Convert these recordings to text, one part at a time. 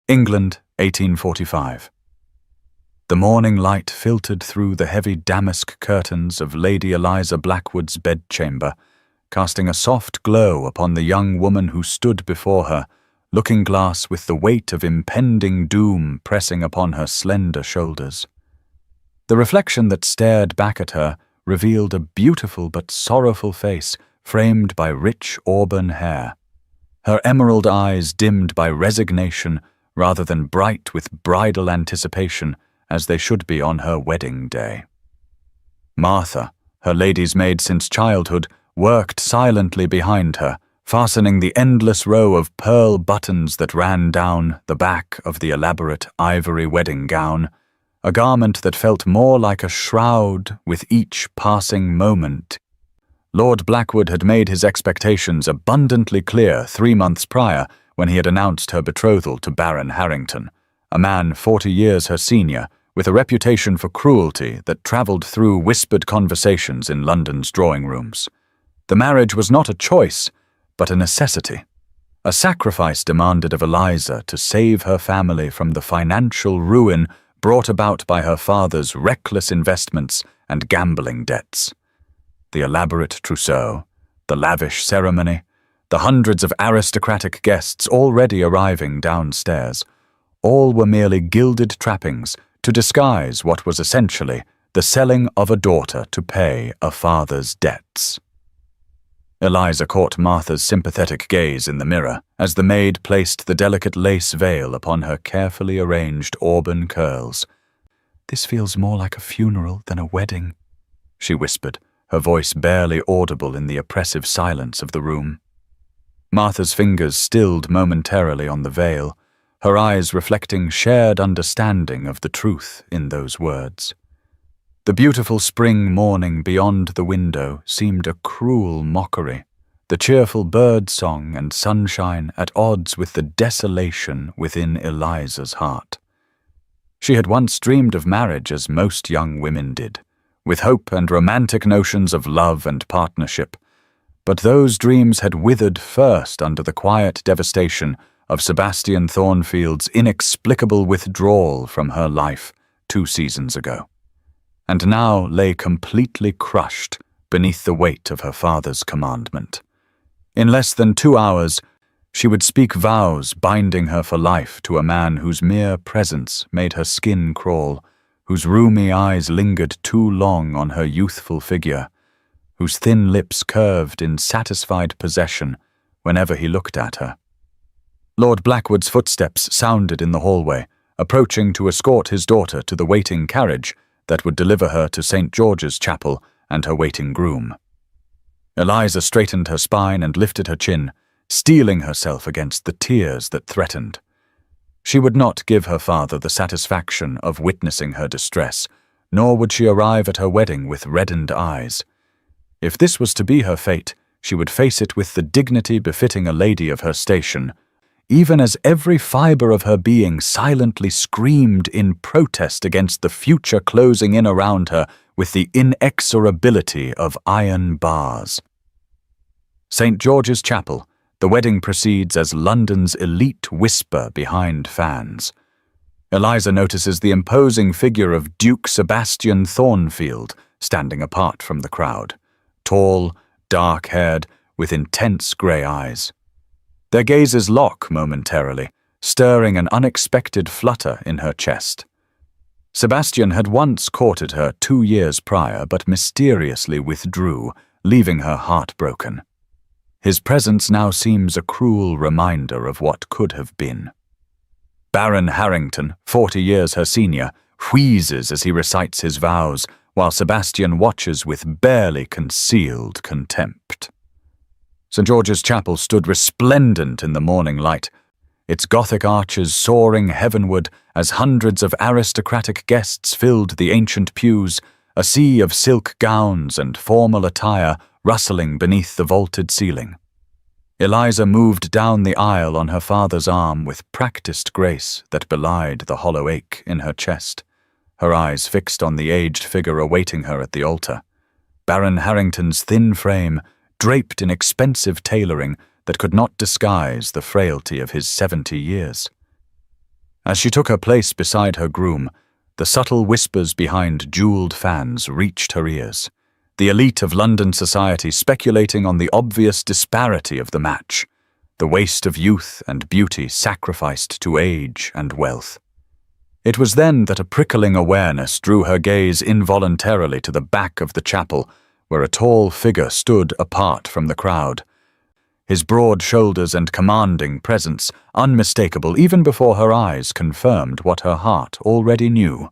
England, 1845. The morning light filtered through the heavy damask curtains of Lady Eliza Blackwood's bedchamber, casting a soft glow upon the young woman who stood before her, looking-glass with the weight of impending doom pressing upon her slender shoulders. The reflection that stared back at her revealed a beautiful but sorrowful face framed by rich auburn hair, her emerald eyes dimmed by resignation rather than bright with bridal anticipation as they should be on her wedding day. Martha, her lady's maid since childhood, worked silently behind her, fastening the endless row of pearl buttons that ran down the back of the elaborate ivory wedding gown, a garment that felt more like a shroud with each passing moment. Lord Blackwood had made his expectations abundantly clear 3 months prior when he had announced her betrothal to Baron Harrington, a man 40 years her senior, with a reputation for cruelty that travelled through whispered conversations in London's drawing rooms. The marriage was not a choice, but a necessity, a sacrifice demanded of Eliza to save her family from the financial ruin brought about by her father's reckless investments and gambling debts. The elaborate trousseau, the lavish ceremony, the hundreds of aristocratic guests already arriving downstairs, all were merely gilded trappings to disguise what was essentially the selling of a daughter to pay a father's debts. Eliza caught Martha's sympathetic gaze in the mirror as the maid placed the delicate lace veil upon her carefully arranged auburn curls. "This feels more like a funeral than a wedding," she whispered, her voice barely audible in the oppressive silence of the room. Martha's fingers stilled momentarily on the veil, her eyes reflecting shared understanding of the truth in those words. The beautiful spring morning beyond the window seemed a cruel mockery, the cheerful bird song and sunshine at odds with the desolation within Eliza's heart. She had once dreamed of marriage as most young women did, with hope and romantic notions of love and partnership, but those dreams had withered first under the quiet devastation of Sebastian Thornfield's inexplicable withdrawal from her life 2 seasons ago, and now lay completely crushed beneath the weight of her father's commandment. In less than 2 hours, she would speak vows binding her for life to a man whose mere presence made her skin crawl, whose rheumy eyes lingered too long on her youthful figure, whose thin lips curved in satisfied possession whenever he looked at her. Lord Blackwood's footsteps sounded in the hallway, approaching to escort his daughter to the waiting carriage that would deliver her to St. George's Chapel and her waiting groom. Eliza straightened her spine and lifted her chin, steeling herself against the tears that threatened. She would not give her father the satisfaction of witnessing her distress, nor would she arrive at her wedding with reddened eyes. If this was to be her fate, she would face it with the dignity befitting a lady of her station, even as every fibre of her being silently screamed in protest against the future closing in around her with the inexorability of iron bars. St. George's Chapel, the wedding proceeds as London's elite whisper behind fans. Eliza notices the imposing figure of Duke Sebastian Thornfield standing apart from the crowd, tall, dark-haired, with intense grey eyes. Their gazes lock momentarily, stirring an unexpected flutter in her chest. Sebastian had once courted her 2 years prior, but mysteriously withdrew, leaving her heartbroken. His presence now seems a cruel reminder of what could have been. Baron Harrington, 40 years her senior, wheezes as he recites his vows, while Sebastian watches with barely concealed contempt. St. George's Chapel stood resplendent in the morning light, its Gothic arches soaring heavenward as hundreds of aristocratic guests filled the ancient pews, a sea of silk gowns and formal attire rustling beneath the vaulted ceiling. Eliza moved down the aisle on her father's arm with practiced grace that belied the hollow ache in her chest, her eyes fixed on the aged figure awaiting her at the altar. Baron Harrington's thin frame, draped in expensive tailoring that could not disguise the frailty of his 70 years. As she took her place beside her groom, the subtle whispers behind jeweled fans reached her ears, the elite of London society speculating on the obvious disparity of the match, the waste of youth and beauty sacrificed to age and wealth. It was then that a prickling awareness drew her gaze involuntarily to the back of the chapel, where a tall figure stood apart from the crowd. His broad shoulders and commanding presence, unmistakable even before her eyes confirmed what her heart already knew.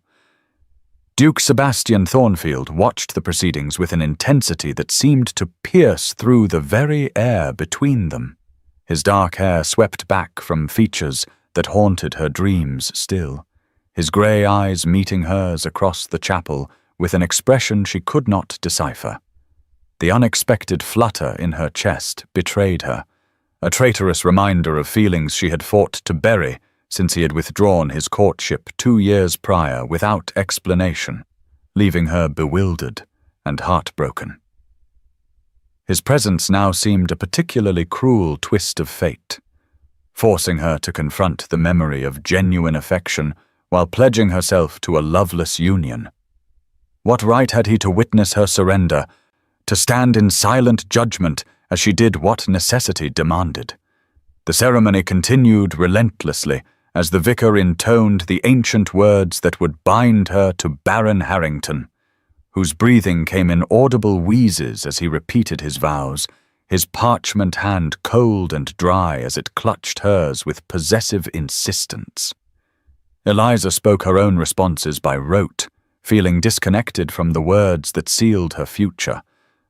Duke Sebastian Thornfield watched the proceedings with an intensity that seemed to pierce through the very air between them. His dark hair swept back from features that haunted her dreams still, his grey eyes meeting hers across the chapel with an expression she could not decipher. The unexpected flutter in her chest betrayed her, a traitorous reminder of feelings she had fought to bury since he had withdrawn his courtship 2 years prior without explanation, leaving her bewildered and heartbroken. His presence now seemed a particularly cruel twist of fate, forcing her to confront the memory of genuine affection while pledging herself to a loveless union. What right had he to witness her surrender, to stand in silent judgment as she did what necessity demanded? The ceremony continued relentlessly as the vicar intoned the ancient words that would bind her to Baron Harrington, whose breathing came in audible wheezes as he repeated his vows, his parchment hand cold and dry as it clutched hers with possessive insistence. Eliza spoke her own responses by rote, feeling disconnected from the words that sealed her future,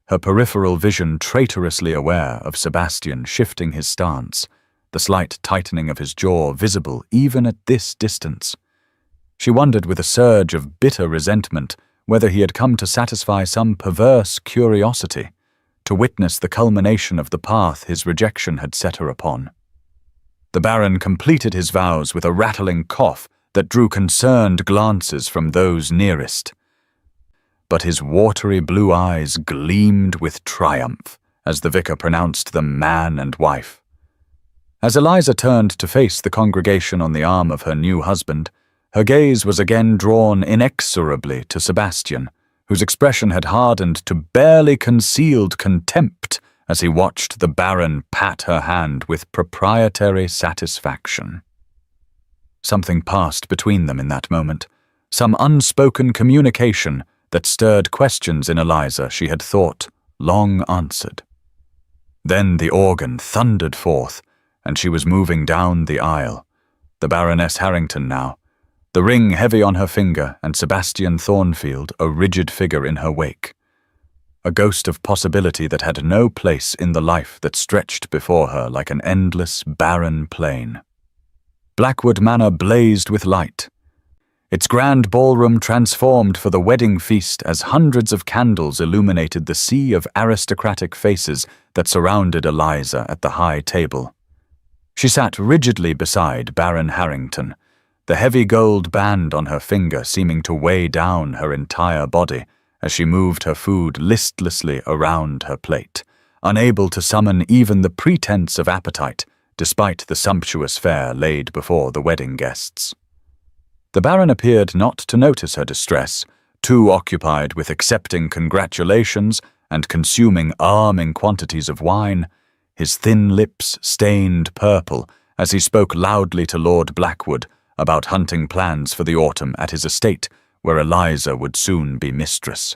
her peripheral vision traitorously aware of Sebastian shifting his stance, the slight tightening of his jaw visible even at this distance. She wondered with a surge of bitter resentment whether he had come to satisfy some perverse curiosity, to witness the culmination of the path his rejection had set her upon. The Baron completed his vows with a rattling cough that drew concerned glances from those nearest. But his watery blue eyes gleamed with triumph as the vicar pronounced them man and wife. As Eliza turned to face the congregation on the arm of her new husband, her gaze was again drawn inexorably to Sebastian, whose expression had hardened to barely concealed contempt as he watched the Baron pat her hand with proprietary satisfaction. Something passed between them in that moment, some unspoken communication that stirred questions in Eliza she had thought long answered. Then the organ thundered forth, and she was moving down the aisle, the Baroness Harrington now, the ring heavy on her finger and Sebastian Thornfield a rigid figure in her wake, a ghost of possibility that had no place in the life that stretched before her like an endless, barren plain. Blackwood Manor blazed with light, its grand ballroom transformed for the wedding feast as hundreds of candles illuminated the sea of aristocratic faces that surrounded Eliza at the high table. She sat rigidly beside Baron Harrington, the heavy gold band on her finger seeming to weigh down her entire body as she moved her food listlessly around her plate, unable to summon even the pretense of appetite despite the sumptuous fare laid before the wedding guests. The Baron appeared not to notice her distress, too occupied with accepting congratulations and consuming alarming quantities of wine, his thin lips stained purple as he spoke loudly to Lord Blackwood about hunting plans for the autumn at his estate, where Eliza would soon be mistress.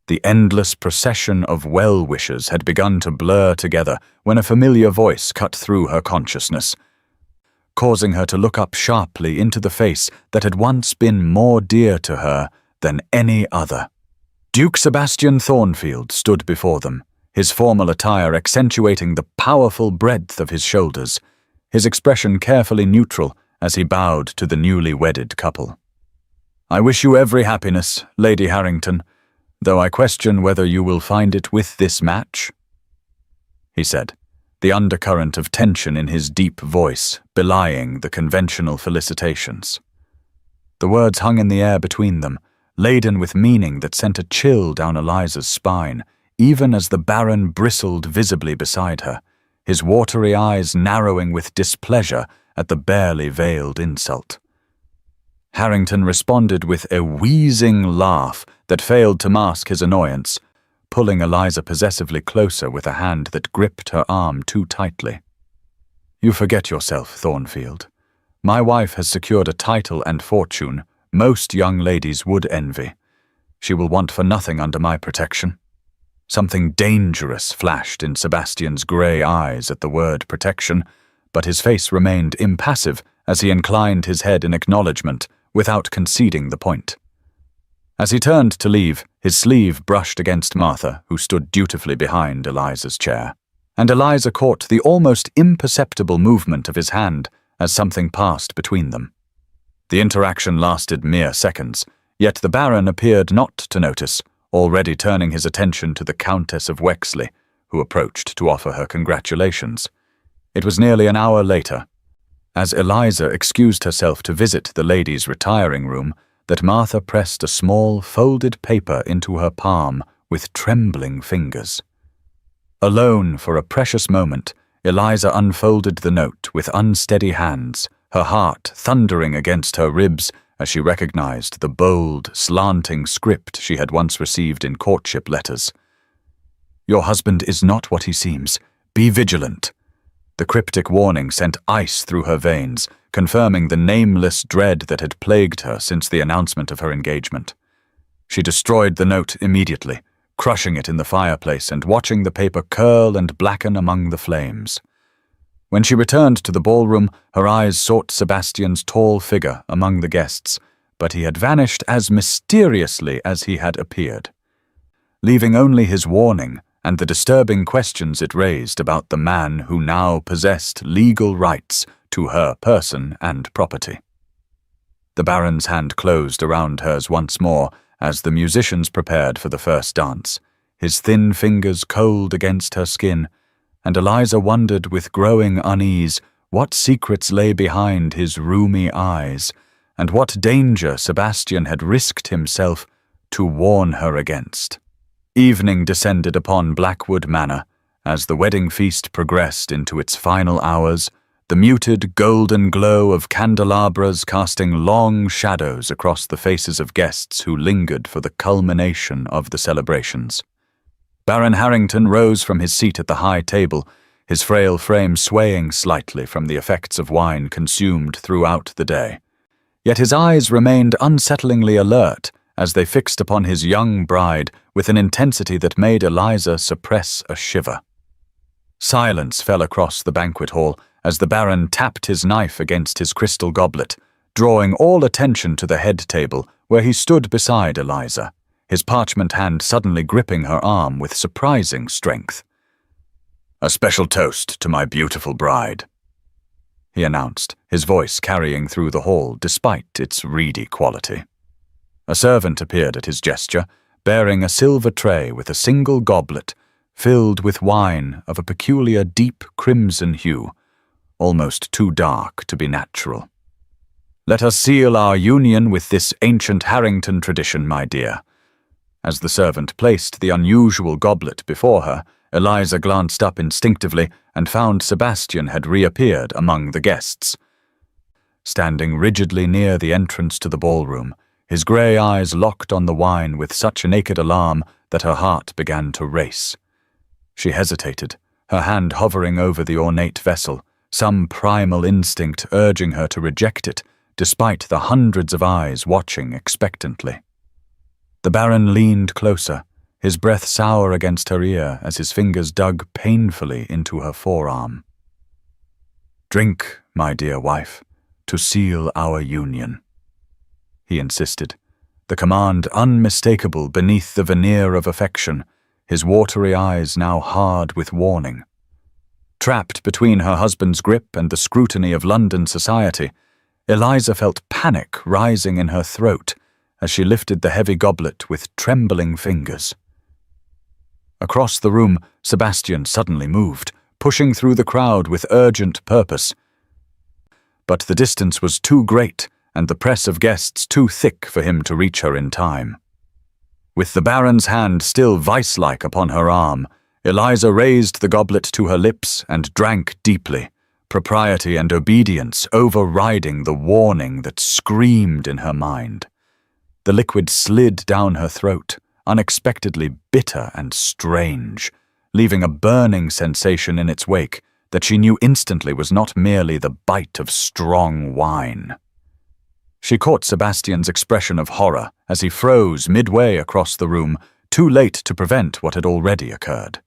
The endless procession of well-wishers had begun to blur together when a familiar voice cut through her consciousness, causing her to look up sharply into the face that had once been more dear to her than any other. Duke Sebastian Thornfield stood before them, his formal attire accentuating the powerful breadth of his shoulders, his expression carefully neutral as he bowed to the newly wedded couple. "I wish you every happiness, Lady Harrington, though I question whether you will find it with this match," he said, the undercurrent of tension in his deep voice belying the conventional felicitations. The words hung in the air between them, laden with meaning that sent a chill down Eliza's spine, even as the Baron bristled visibly beside her, his watery eyes narrowing with displeasure at the barely veiled insult. Harrington responded with a wheezing laugh that failed to mask his annoyance, pulling Eliza possessively closer with a hand that gripped her arm too tightly. "You forget yourself, Thornfield. My wife has secured a title and fortune most young ladies would envy. She will want for nothing under my protection." Something dangerous flashed in Sebastian's grey eyes at the word protection, but his face remained impassive as he inclined his head in acknowledgement without conceding the point. As he turned to leave, his sleeve brushed against Martha, who stood dutifully behind Eliza's chair, and Eliza caught the almost imperceptible movement of his hand as something passed between them. The interaction lasted mere seconds, yet the Baron appeared not to notice, already turning his attention to the Countess of Wexley, who approached to offer her congratulations. It was nearly an hour later, as Eliza excused herself to visit the ladies' retiring room, that Martha pressed a small, folded paper into her palm with trembling fingers. Alone for a precious moment, Eliza unfolded the note with unsteady hands, her heart thundering against her ribs as she recognized the bold, slanting script she had once received in courtship letters. "Your husband is not what he seems. Be vigilant." The cryptic warning sent ice through her veins, confirming the nameless dread that had plagued her since the announcement of her engagement. She destroyed the note immediately, crushing it in the fireplace and watching the paper curl and blacken among the flames. When she returned to the ballroom, her eyes sought Sebastian's tall figure among the guests, but he had vanished as mysteriously as he had appeared, leaving only his warning and the disturbing questions it raised about the man who now possessed legal rights to her person and property. The Baron's hand closed around hers once more as the musicians prepared for the first dance, his thin fingers cold against her skin, and Eliza wondered with growing unease what secrets lay behind his rheumy eyes, and what danger Sebastian had risked himself to warn her against. Evening descended upon Blackwood Manor as the wedding feast progressed into its final hours, the muted golden glow of candelabras casting long shadows across the faces of guests who lingered for the culmination of the celebrations. Baron Harrington rose from his seat at the high table, his frail frame swaying slightly from the effects of wine consumed throughout the day. Yet his eyes remained unsettlingly alert as they fixed upon his young bride with an intensity that made Eliza suppress a shiver. Silence fell across the banquet hall as the Baron tapped his knife against his crystal goblet, drawing all attention to the head table where he stood beside Eliza, his parchment hand suddenly gripping her arm with surprising strength. "A special toast to my beautiful bride," he announced, his voice carrying through the hall despite its reedy quality. A servant appeared at his gesture, bearing a silver tray with a single goblet filled with wine of a peculiar deep crimson hue, almost too dark to be natural. "Let us seal our union with this ancient Harrington tradition, my dear." As the servant placed the unusual goblet before her, Eliza glanced up instinctively and found Sebastian had reappeared among the guests. Standing rigidly near the entrance to the ballroom, his grey eyes locked on the wine with such naked alarm that her heart began to race. She hesitated, her hand hovering over the ornate vessel, some primal instinct urging her to reject it, despite the hundreds of eyes watching expectantly. The Baron leaned closer, his breath sour against her ear as his fingers dug painfully into her forearm. "Drink, my dear wife, to seal our union," he insisted, the command unmistakable beneath the veneer of affection, his watery eyes now hard with warning. Trapped between her husband's grip and the scrutiny of London society, Eliza felt panic rising in her throat as she lifted the heavy goblet with trembling fingers. Across the room, Sebastian suddenly moved, pushing through the crowd with urgent purpose. But the distance was too great and the press of guests too thick for him to reach her in time. With the Baron's hand still vice-like upon her arm, Eliza raised the goblet to her lips and drank deeply, propriety and obedience overriding the warning that screamed in her mind. The liquid slid down her throat, unexpectedly bitter and strange, leaving a burning sensation in its wake that she knew instantly was not merely the bite of strong wine. She caught Sebastian's expression of horror as he froze midway across the room, too late to prevent what had already occurred.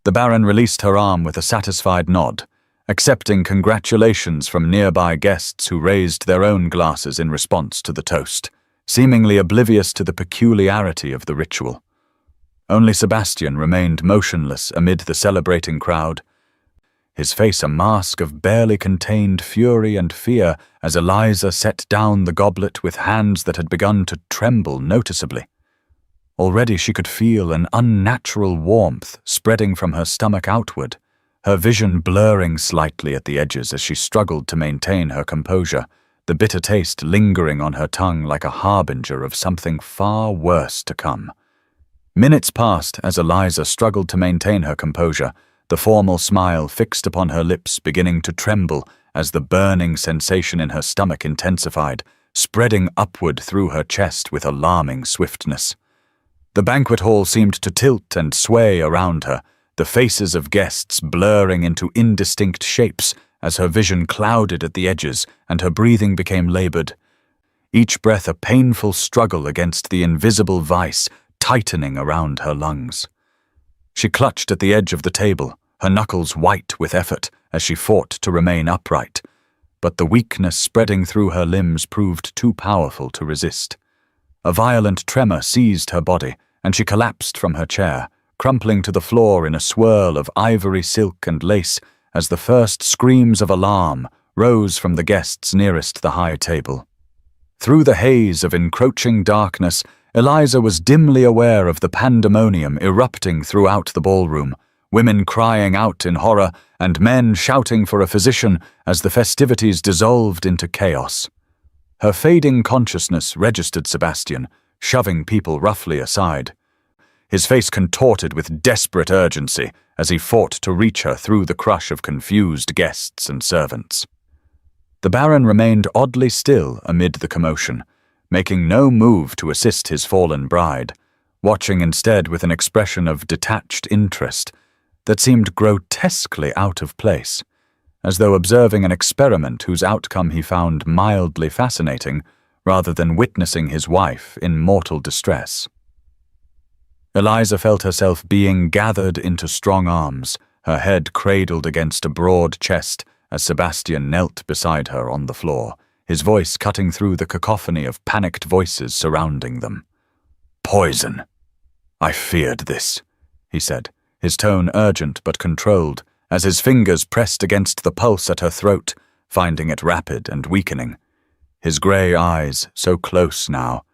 The Baron released her arm with a satisfied nod, accepting congratulations from nearby guests who raised their own glasses in response to the toast, seemingly oblivious to the peculiarity of the ritual. Only Sebastian remained motionless amid the celebrating crowd, his face a mask of barely contained fury and fear as Eliza set down the goblet with hands that had begun to tremble noticeably. Already she could feel an unnatural warmth spreading from her stomach outward, her vision blurring slightly at the edges as she struggled to maintain her composure, the bitter taste lingering on her tongue like a harbinger of something far worse to come. Minutes passed as Eliza struggled to maintain her composure, the formal smile fixed upon her lips beginning to tremble as the burning sensation in her stomach intensified, spreading upward through her chest with alarming swiftness. The banquet hall seemed to tilt and sway around her, the faces of guests blurring into indistinct shapes as her vision clouded at the edges and her breathing became labored, each breath a painful struggle against the invisible vice tightening around her lungs. She clutched at the edge of the table, her knuckles white with effort as she fought to remain upright, but the weakness spreading through her limbs proved too powerful to resist. A violent tremor seized her body, and she collapsed from her chair, crumpling to the floor in a swirl of ivory silk and lace as the first screams of alarm rose from the guests nearest the high table. Through the haze of encroaching darkness, Eliza was dimly aware of the pandemonium erupting throughout the ballroom, women crying out in horror and men shouting for a physician as the festivities dissolved into chaos. Her fading consciousness registered Sebastian, shoving people roughly aside. His face contorted with desperate urgency as he fought to reach her through the crush of confused guests and servants. The Baron remained oddly still amid the commotion, making no move to assist his fallen bride, watching instead with an expression of detached interest that seemed grotesquely out of place, as though observing an experiment whose outcome he found mildly fascinating, rather than witnessing his wife in mortal distress. Eliza felt herself being gathered into strong arms, her head cradled against a broad chest as Sebastian knelt beside her on the floor, his voice cutting through the cacophony of panicked voices surrounding them. "Poison. I feared this," he said, his tone urgent but controlled, as his fingers pressed against the pulse at her throat, finding it rapid and weakening. His grey eyes, so close now,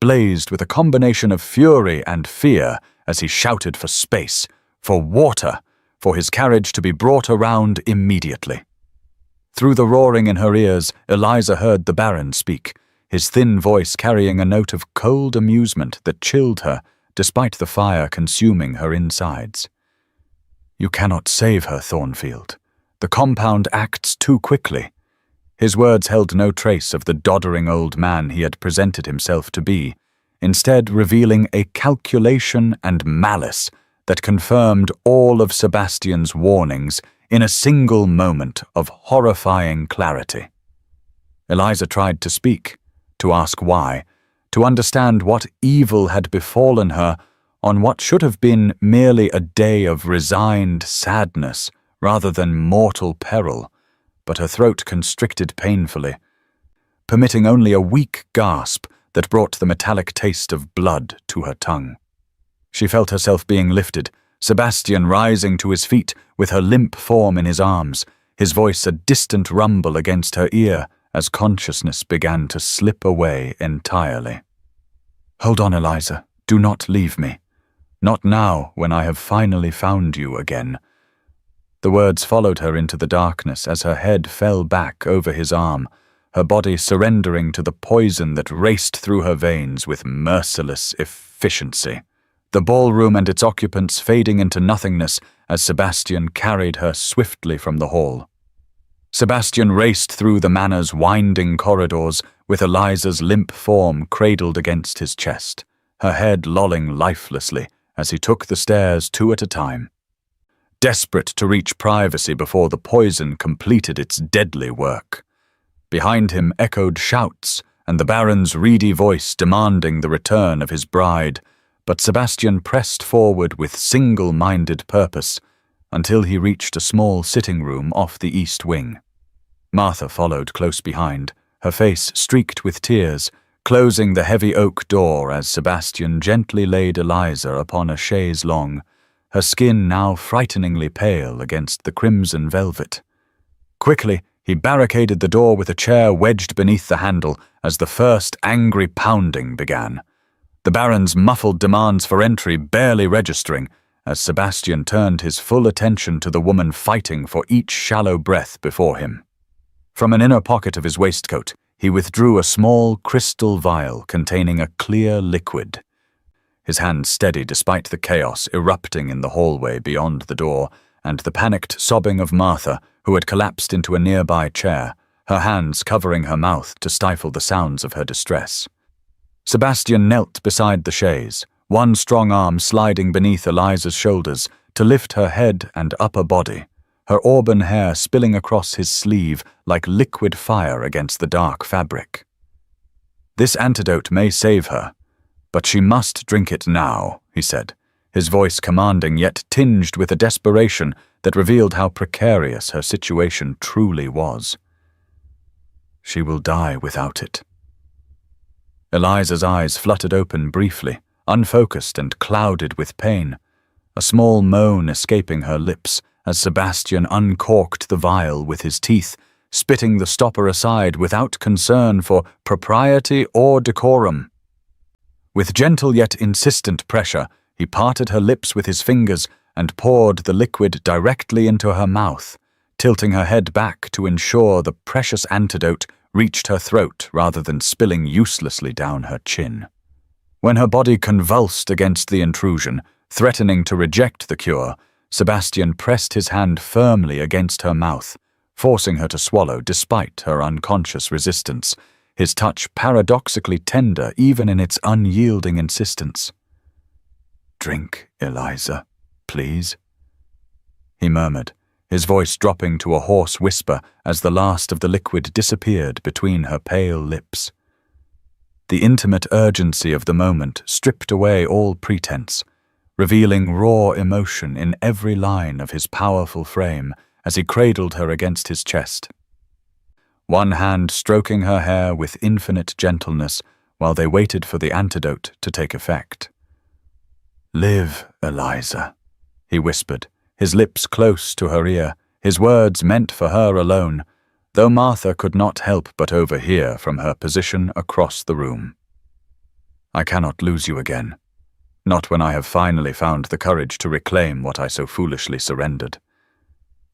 blazed with a combination of fury and fear as he shouted for space, for water, for his carriage to be brought around immediately. Through the roaring in her ears, Eliza heard the Baron speak, his thin voice carrying a note of cold amusement that chilled her, despite the fire consuming her insides. "You cannot save her, Thornfield. The compound acts too quickly." His words held no trace of the doddering old man he had presented himself to be, instead revealing a calculation and malice that confirmed all of Sebastian's warnings in a single moment of horrifying clarity. Eliza tried to speak, to ask why, to understand what evil had befallen her on what should have been merely a day of resigned sadness rather than mortal peril, but her throat constricted painfully, permitting only a weak gasp that brought the metallic taste of blood to her tongue. She felt herself being lifted, Sebastian rising to his feet with her limp form in his arms, his voice a distant rumble against her ear as consciousness began to slip away entirely. "Hold on, Eliza. Do not leave me. Not now, when I have finally found you again." The words followed her into the darkness as her head fell back over his arm, her body surrendering to the poison that raced through her veins with merciless efficiency. The ballroom and its occupants fading into nothingness as Sebastian carried her swiftly from the hall. Sebastian raced through the manor's winding corridors with Eliza's limp form cradled against his chest, her head lolling lifelessly as he took the stairs 2 at a time. Desperate to reach privacy before the poison completed its deadly work. Behind him echoed shouts and the Baron's reedy voice demanding the return of his bride, but Sebastian pressed forward with single-minded purpose until he reached a small sitting room off the east wing. Martha followed close behind, her face streaked with tears, closing the heavy oak door as Sebastian gently laid Eliza upon a chaise longue, her skin now frighteningly pale against the crimson velvet. Quickly, he barricaded the door with a chair wedged beneath the handle as the first angry pounding began. The Baron's muffled demands for entry barely registering as Sebastian turned his full attention to the woman fighting for each shallow breath before him. From an inner pocket of his waistcoat, he withdrew a small crystal vial containing a clear liquid. His hand steady despite the chaos erupting in the hallway beyond the door and the panicked sobbing of Martha, who had collapsed into a nearby chair, her hands covering her mouth to stifle the sounds of her distress. Sebastian knelt beside the chaise, one strong arm sliding beneath Eliza's shoulders to lift her head and upper body, her auburn hair spilling across his sleeve like liquid fire against the dark fabric. "This antidote may save her, but she must drink it now," he said, his voice commanding yet tinged with a desperation that revealed how precarious her situation truly was. "She will die without it." Eliza's eyes fluttered open briefly, unfocused and clouded with pain, a small moan escaping her lips as Sebastian uncorked the vial with his teeth, spitting the stopper aside without concern for propriety or decorum. With gentle yet insistent pressure, he parted her lips with his fingers and poured the liquid directly into her mouth, tilting her head back to ensure the precious antidote reached her throat rather than spilling uselessly down her chin. When her body convulsed against the intrusion, threatening to reject the cure, Sebastian pressed his hand firmly against her mouth, forcing her to swallow despite her unconscious resistance, his touch paradoxically tender even in its unyielding insistence. "Drink, Eliza, please," he murmured, his voice dropping to a hoarse whisper as the last of the liquid disappeared between her pale lips. The intimate urgency of the moment stripped away all pretense, revealing raw emotion in every line of his powerful frame as he cradled her against his chest, one hand stroking her hair with infinite gentleness while they waited for the antidote to take effect. "Live, Eliza," he whispered, his lips close to her ear, his words meant for her alone, though Martha could not help but overhear from her position across the room. "I cannot lose you again, not when I have finally found the courage to reclaim what I so foolishly surrendered."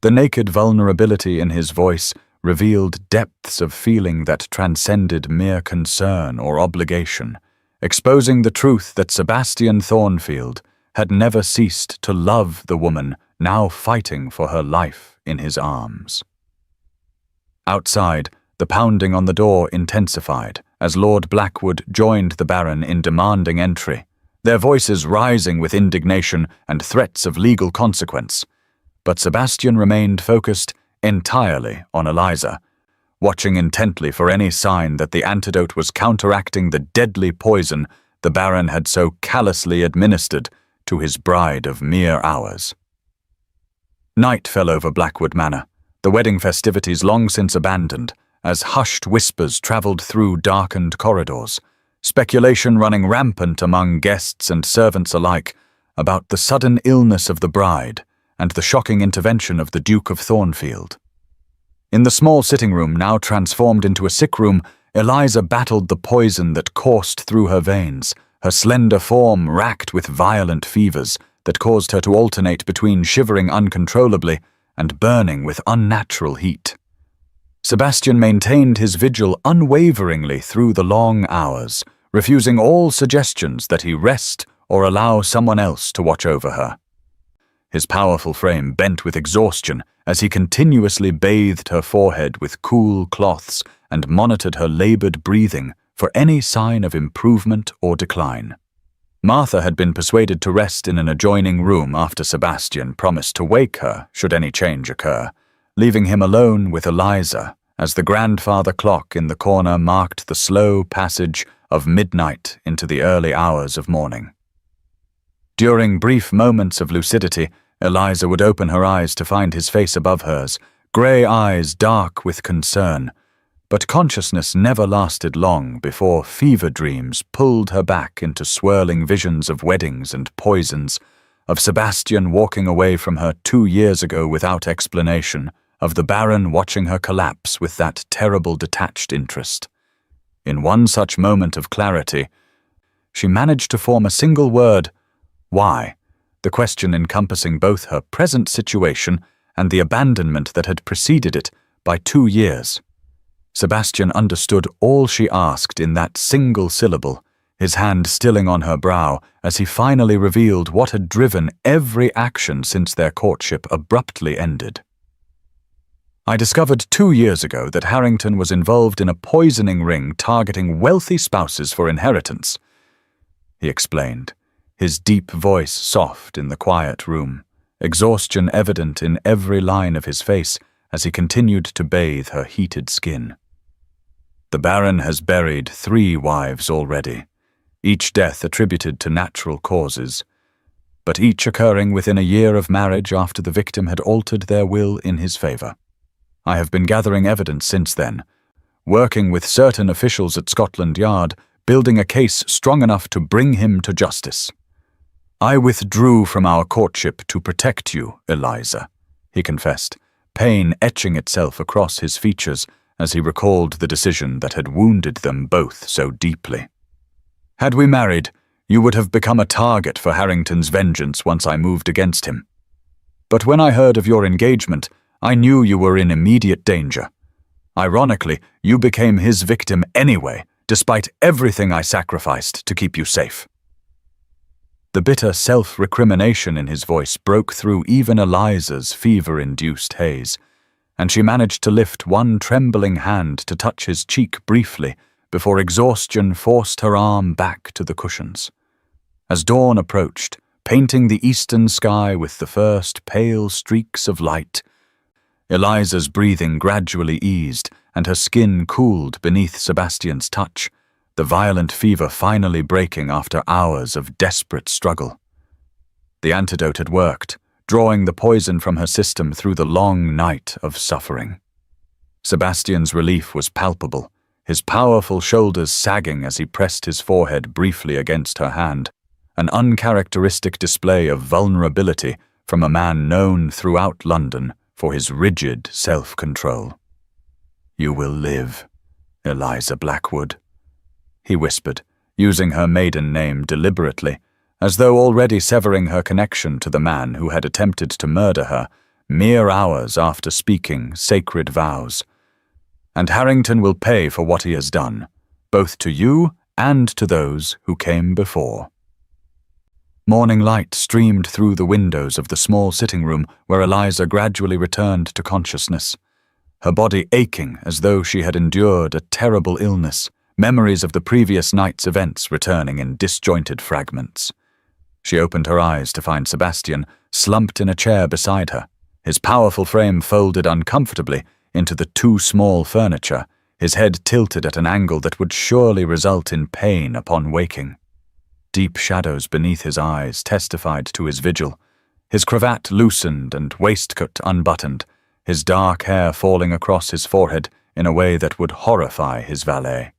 The naked vulnerability in his voice revealed depths of feeling that transcended mere concern or obligation, exposing the truth that Sebastian Thornfield had never ceased to love the woman now fighting for her life in his arms. Outside, the pounding on the door intensified as Lord Blackwood joined the Baron in demanding entry, their voices rising with indignation and threats of legal consequence. But Sebastian remained focused entirely on Eliza, watching intently for any sign that the antidote was counteracting the deadly poison the Baron had so callously administered to his bride of mere hours. Night fell over Blackwood Manor, the wedding festivities long since abandoned, as hushed whispers travelled through darkened corridors, speculation running rampant among guests and servants alike about the sudden illness of the bride and the shocking intervention of the Duke of Thornfield. In the small sitting room, now transformed into a sick room, Eliza battled the poison that coursed through her veins, her slender form racked with violent fevers that caused her to alternate between shivering uncontrollably and burning with unnatural heat. Sebastian maintained his vigil unwaveringly through the long hours, refusing all suggestions that he rest or allow someone else to watch over her. his powerful frame bent with exhaustion as he continuously bathed her forehead with cool cloths and monitored her labored breathing for any sign of improvement or decline. Martha had been persuaded to rest in an adjoining room after Sebastian promised to wake her should any change occur, leaving him alone with Eliza as the grandfather clock in the corner marked the slow passage of midnight into the early hours of morning. During brief moments of lucidity, Eliza would open her eyes to find his face above hers, grey eyes dark with concern, but consciousness never lasted long before fever dreams pulled her back into swirling visions of weddings and poisons, of Sebastian walking away from her 2 years ago without explanation, of the Baron watching her collapse with that terrible detached interest. In one such moment of clarity, she managed to form a single word, why, the question encompassing both her present situation and the abandonment that had preceded it by 2 years. Sebastian understood all she asked in that single syllable, his hand stilling on her brow as he finally revealed what had driven every action since their courtship abruptly ended. I discovered 2 years ago that Harrington was involved in a poisoning ring targeting wealthy spouses for inheritance, he explained, his deep voice soft in the quiet room, exhaustion evident in every line of his face as he continued to bathe her heated skin. The Baron has buried 3 wives already, each death attributed to natural causes, but each occurring within a year of marriage after the victim had altered their will in his favor. I have been gathering evidence since then, working with certain officials at Scotland Yard, building a case strong enough to bring him to justice. I withdrew from our courtship to protect you, Eliza, he confessed, pain etching itself across his features as he recalled the decision that had wounded them both so deeply. Had we married, you would have become a target for Harrington's vengeance once I moved against him. But when I heard of your engagement, I knew you were in immediate danger. Ironically, you became his victim anyway, despite everything I sacrificed to keep you safe. The bitter self-recrimination in his voice broke through even Eliza's fever-induced haze, and she managed to lift one trembling hand to touch his cheek briefly before exhaustion forced her arm back to the cushions. As dawn approached, painting the eastern sky with the first pale streaks of light, Eliza's breathing gradually eased and her skin cooled beneath Sebastian's touch, the violent fever finally breaking after hours of desperate struggle. The antidote had worked, drawing the poison from her system through the long night of suffering. Sebastian's relief was palpable, his powerful shoulders sagging as he pressed his forehead briefly against her hand, an uncharacteristic display of vulnerability from a man known throughout London for his rigid self-control. "You will live, Eliza Blackwood," he whispered, using her maiden name deliberately, as though already severing her connection to the man who had attempted to murder her mere hours after speaking sacred vows. "And Harrington will pay for what he has done, both to you and to those who came before." Morning light streamed through the windows of the small sitting room where Eliza gradually returned to consciousness, her body aching as though she had endured a terrible illness, memories of the previous night's events returning in disjointed fragments. She opened her eyes to find Sebastian slumped in a chair beside her, his powerful frame folded uncomfortably into the too small furniture, his head tilted at an angle that would surely result in pain upon waking. Deep shadows beneath his eyes testified to his vigil, his cravat loosened and waistcoat unbuttoned, his dark hair falling across his forehead in a way that would horrify his valet.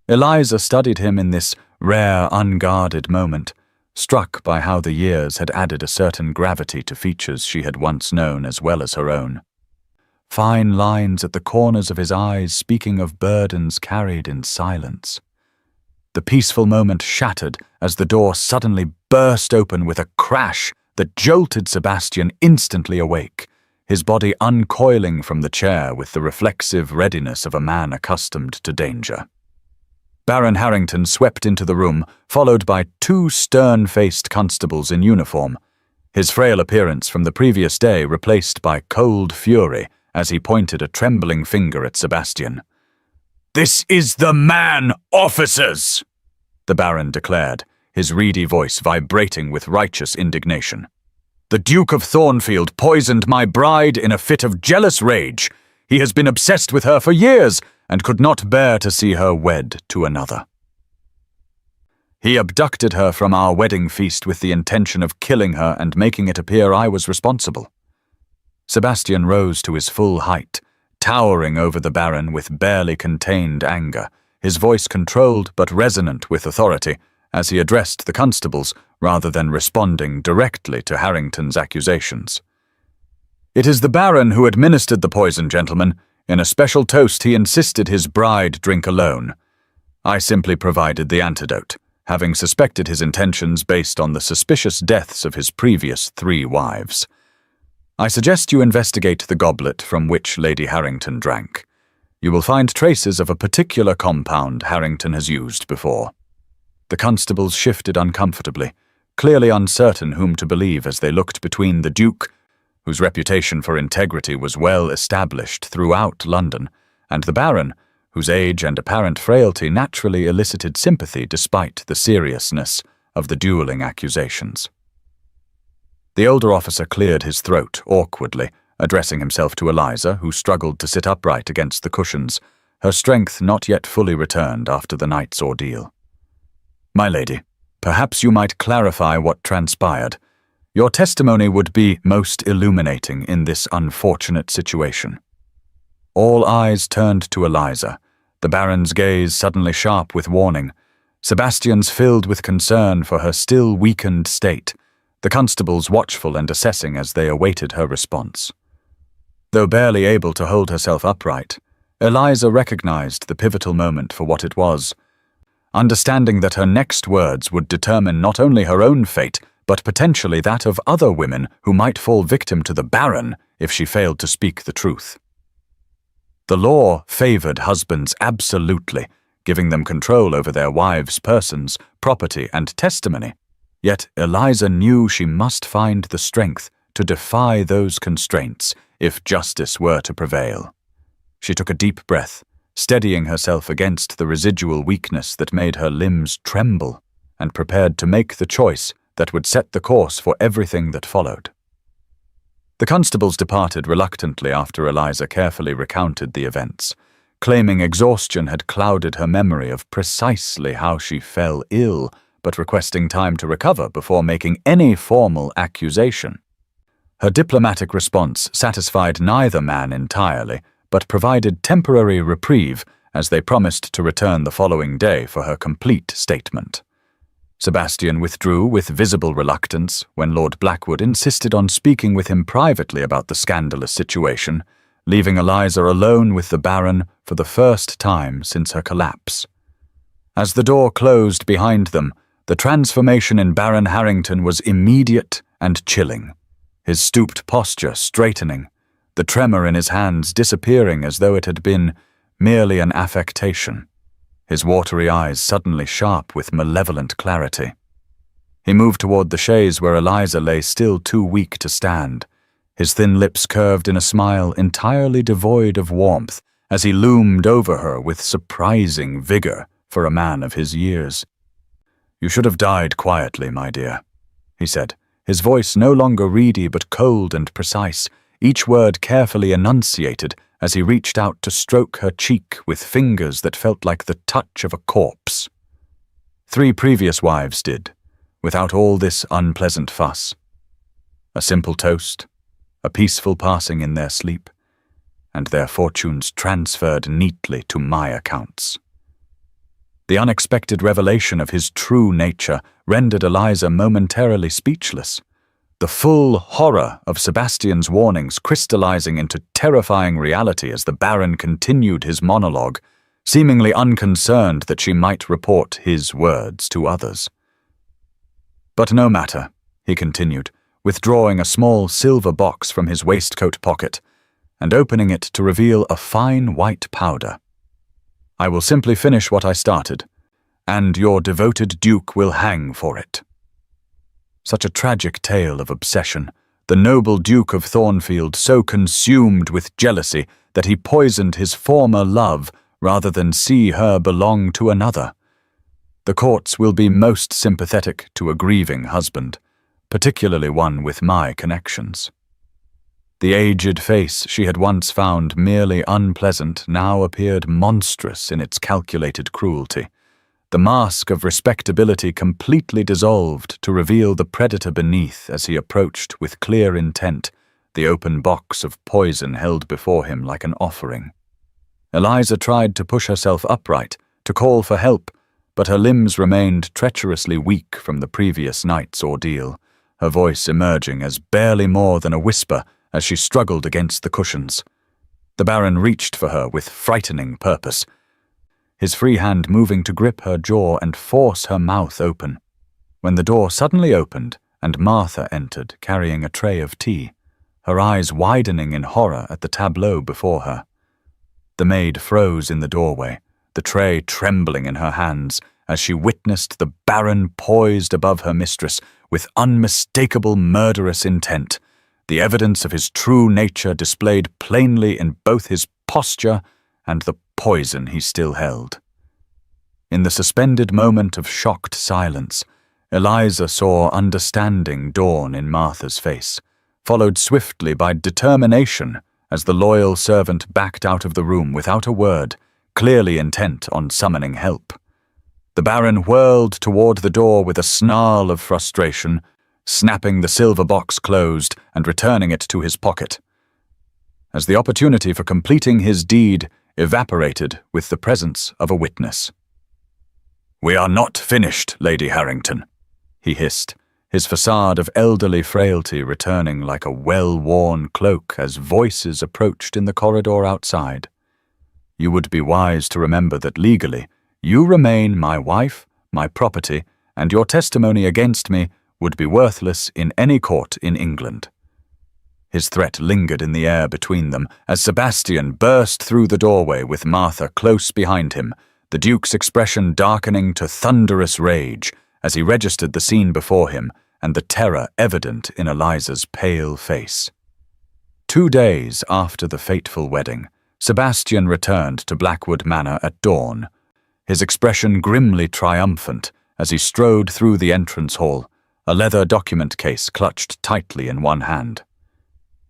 Eliza studied him in this rare, unguarded moment, struck by how the years had added a certain gravity to features she had once known as well as her own. Fine lines at the corners of his eyes speaking of burdens carried in silence. The peaceful moment shattered as the door suddenly burst open with a crash that jolted Sebastian instantly awake, his body uncoiling from the chair with the reflexive readiness of a man accustomed to danger. Baron Harrington swept into the room, followed by 2 stern-faced constables in uniform, his frail appearance from the previous day replaced by cold fury as he pointed a trembling finger at Sebastian. "This is the man, officers!" the Baron declared, his reedy voice vibrating with righteous indignation. "The Duke of Thornfield poisoned my bride in a fit of jealous rage. He has been obsessed with her for years and could not bear to see her wed to another. He abducted her from our wedding feast with the intention of killing her and making it appear I was responsible." Sebastian rose to his full height, towering over the Baron with barely contained anger, his voice controlled but resonant with authority, as he addressed the constables rather than responding directly to Harrington's accusations. "It is the Baron who administered the poison, gentlemen. In a special toast he insisted his bride drink alone. I simply provided the antidote, having suspected his intentions based on the suspicious deaths of his previous 3 wives. I suggest you investigate the goblet from which Lady Harrington drank. You will find traces of a particular compound Harrington has used before." The constables shifted uncomfortably, clearly uncertain whom to believe as they looked between the Duke, whose reputation for integrity was well established throughout London, and the Baron, whose age and apparent frailty naturally elicited sympathy despite the seriousness of the dueling accusations. The older officer cleared his throat awkwardly, addressing himself to Eliza, who struggled to sit upright against the cushions, her strength not yet fully returned after the night's ordeal. "My lady, perhaps you might clarify what transpired. Your testimony would be most illuminating in this unfortunate situation." All eyes turned to Eliza, the Baron's gaze suddenly sharp with warning, Sebastian's filled with concern for her still weakened state, the constables watchful and assessing as they awaited her response. Though barely able to hold herself upright, Eliza recognized the pivotal moment for what it was, understanding that her next words would determine not only her own fate, but potentially that of other women who might fall victim to the Baron if she failed to speak the truth. The law favored husbands absolutely, giving them control over their wives' persons, property, and testimony. Yet Eliza knew she must find the strength to defy those constraints if justice were to prevail. She took a deep breath, steadying herself against the residual weakness that made her limbs tremble, and prepared to make the choice that would set the course for everything that followed. The constables departed reluctantly after Eliza carefully recounted the events, claiming exhaustion had clouded her memory of precisely how she fell ill, but requesting time to recover before making any formal accusation. Her diplomatic response satisfied neither man entirely, but provided temporary reprieve as they promised to return the following day for her complete statement. Sebastian withdrew with visible reluctance when Lord Blackwood insisted on speaking with him privately about the scandalous situation, leaving Eliza alone with the Baron for the first time since her collapse. As the door closed behind them, the transformation in Baron Harrington was immediate and chilling, his stooped posture straightening, the tremor in his hands disappearing as though it had been merely an affectation, his watery eyes suddenly sharp with malevolent clarity. He moved toward the chaise where Eliza lay still too weak to stand, his thin lips curved in a smile entirely devoid of warmth as he loomed over her with surprising vigor for a man of his years. "You should have died quietly, my dear," he said, his voice no longer reedy but cold and precise, each word carefully enunciated as he reached out to stroke her cheek with fingers that felt like the touch of a corpse. 3 previous wives did, without all this unpleasant fuss. A simple toast, a peaceful passing in their sleep, and their fortunes transferred neatly to my accounts. The unexpected revelation of his true nature rendered Eliza momentarily speechless, the full horror of Sebastian's warnings crystallizing into terrifying reality as the Baron continued his monologue, seemingly unconcerned that she might report his words to others. "But no matter," he continued, withdrawing a small silver box from his waistcoat pocket and opening it to reveal a fine white powder. "I will simply finish what I started, and your devoted Duke will hang for it." Such a tragic tale of obsession. The noble Duke of Thornfield so consumed with jealousy that he poisoned his former love rather than see her belong to another. The courts will be most sympathetic to a grieving husband, particularly one with my connections. The aged face she had once found merely unpleasant now appeared monstrous in its calculated cruelty. The mask of respectability completely dissolved to reveal the predator beneath as he approached with clear intent, the open box of poison held before him like an offering. Eliza tried to push herself upright, to call for help, but her limbs remained treacherously weak from the previous night's ordeal, her voice emerging as barely more than a whisper as she struggled against the cushions. The Baron reached for her with frightening purpose, his free hand moving to grip her jaw and force her mouth open, when the door suddenly opened and Martha entered carrying a tray of tea, her eyes widening in horror at the tableau before her. The maid froze in the doorway, the tray trembling in her hands as she witnessed the Baron poised above her mistress with unmistakable murderous intent, the evidence of his true nature displayed plainly in both his posture and the poison he still held. In the suspended moment of shocked silence, Eliza saw understanding dawn in Martha's face, followed swiftly by determination as the loyal servant backed out of the room without a word, clearly intent on summoning help. The Baron whirled toward the door with a snarl of frustration, snapping the silver box closed and returning it to his pocket. As the opportunity for completing his deed evaporated with the presence of a witness. "We are not finished, Lady Harrington," he hissed, his facade of elderly frailty returning like a well-worn cloak as voices approached in the corridor outside. "You would be wise to remember that legally, you remain my wife, my property, and your testimony against me would be worthless in any court in England." His threat lingered in the air between them as Sebastian burst through the doorway with Martha close behind him, the Duke's expression darkening to thunderous rage as he registered the scene before him and the terror evident in Eliza's pale face. 2 days after the fateful wedding, Sebastian returned to Blackwood Manor at dawn, his expression grimly triumphant as he strode through the entrance hall, a leather document case clutched tightly in one hand.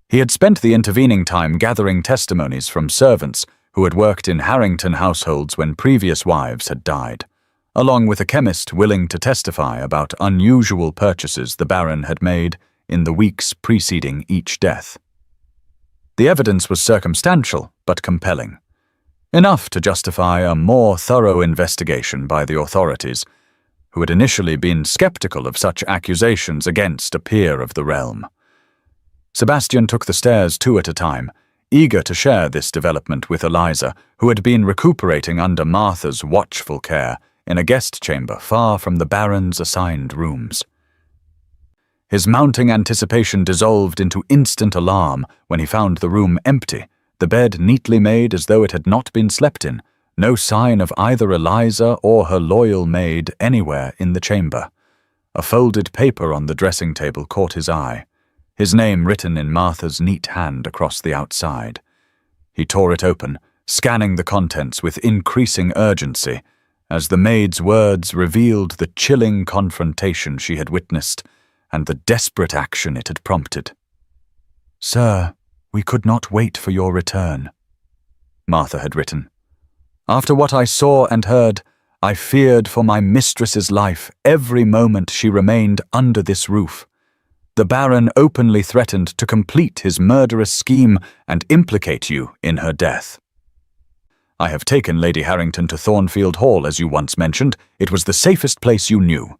He had spent the intervening time gathering testimonies from servants who had worked in Harrington households when previous wives had died, along with a chemist willing to testify about unusual purchases the Baron had made in the weeks preceding each death. The evidence was circumstantial but compelling, enough to justify a more thorough investigation by the authorities, who had initially been skeptical of such accusations against a peer of the realm. Sebastian took the stairs 2 at a time, eager to share this development with Eliza, who had been recuperating under Martha's watchful care in a guest chamber far from the Baron's assigned rooms. His mounting anticipation dissolved into instant alarm when he found the room empty, the bed neatly made as though it had not been slept in, no sign of either Eliza or her loyal maid anywhere in the chamber. A folded paper on the dressing table caught his eye, his name written in Martha's neat hand across the outside. He tore it open, scanning the contents with increasing urgency, as the maid's words revealed the chilling confrontation she had witnessed and the desperate action it had prompted. "Sir, we could not wait for your return," Martha had written. "After what I saw and heard, I feared for my mistress's life every moment she remained under this roof. The Baron openly threatened to complete his murderous scheme and implicate you in her death. I have taken Lady Harrington to Thornfield Hall, as you once mentioned. It was the safest place you knew.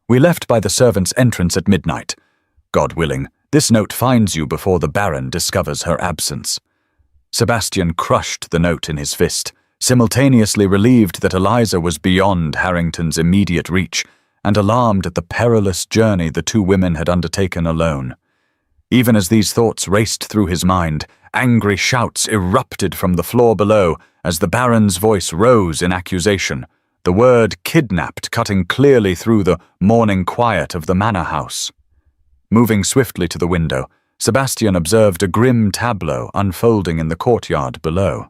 We left by the servants' entrance at midnight. God willing, this note finds you before the Baron discovers her absence." Sebastian crushed the note in his fist, simultaneously relieved that Eliza was beyond Harrington's immediate reach, and alarmed at the perilous journey the 2 women had undertaken alone. Even as these thoughts raced through his mind, angry shouts erupted from the floor below as the Baron's voice rose in accusation, the word kidnapped cutting clearly through the morning quiet of the manor house. Moving swiftly to the window, Sebastian observed a grim tableau unfolding in the courtyard below.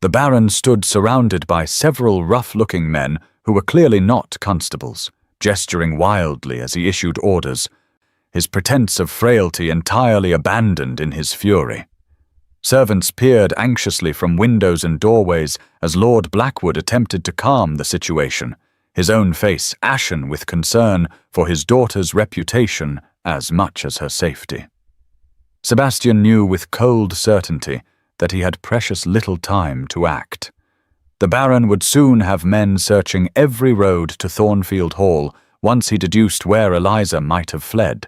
The Baron stood surrounded by several rough-looking men who were clearly not constables, gesturing wildly as he issued orders, his pretense of frailty entirely abandoned in his fury. Servants peered anxiously from windows and doorways as Lord Blackwood attempted to calm the situation, his own face ashen with concern for his daughter's reputation as much as her safety. Sebastian knew with cold certainty that he had precious little time to act. The Baron would soon have men searching every road to Thornfield Hall once he deduced where Eliza might have fled,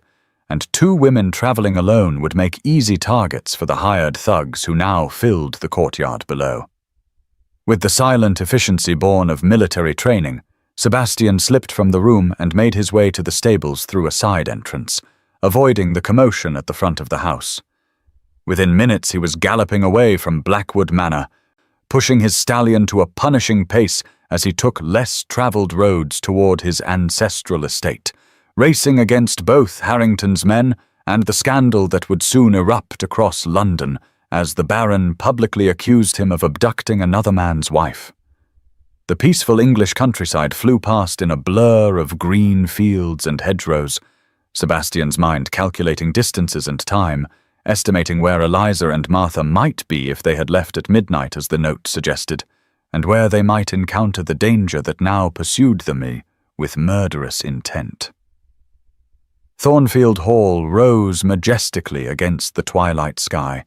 and 2 women travelling alone would make easy targets for the hired thugs who now filled the courtyard below. With the silent efficiency born of military training, Sebastian slipped from the room and made his way to the stables through a side entrance, avoiding the commotion at the front of the house. Within minutes he was galloping away from Blackwood Manor, pushing his stallion to a punishing pace as he took less travelled roads toward his ancestral estate, racing against both Harrington's men and the scandal that would soon erupt across London as the Baron publicly accused him of abducting another man's wife. The peaceful English countryside flew past in a blur of green fields and hedgerows, Sebastian's mind calculating distances and time, estimating where Eliza and Martha might be if they had left at midnight as the note suggested, and where they might encounter the danger that now pursued them with murderous intent. Thornfield Hall rose majestically against the twilight sky,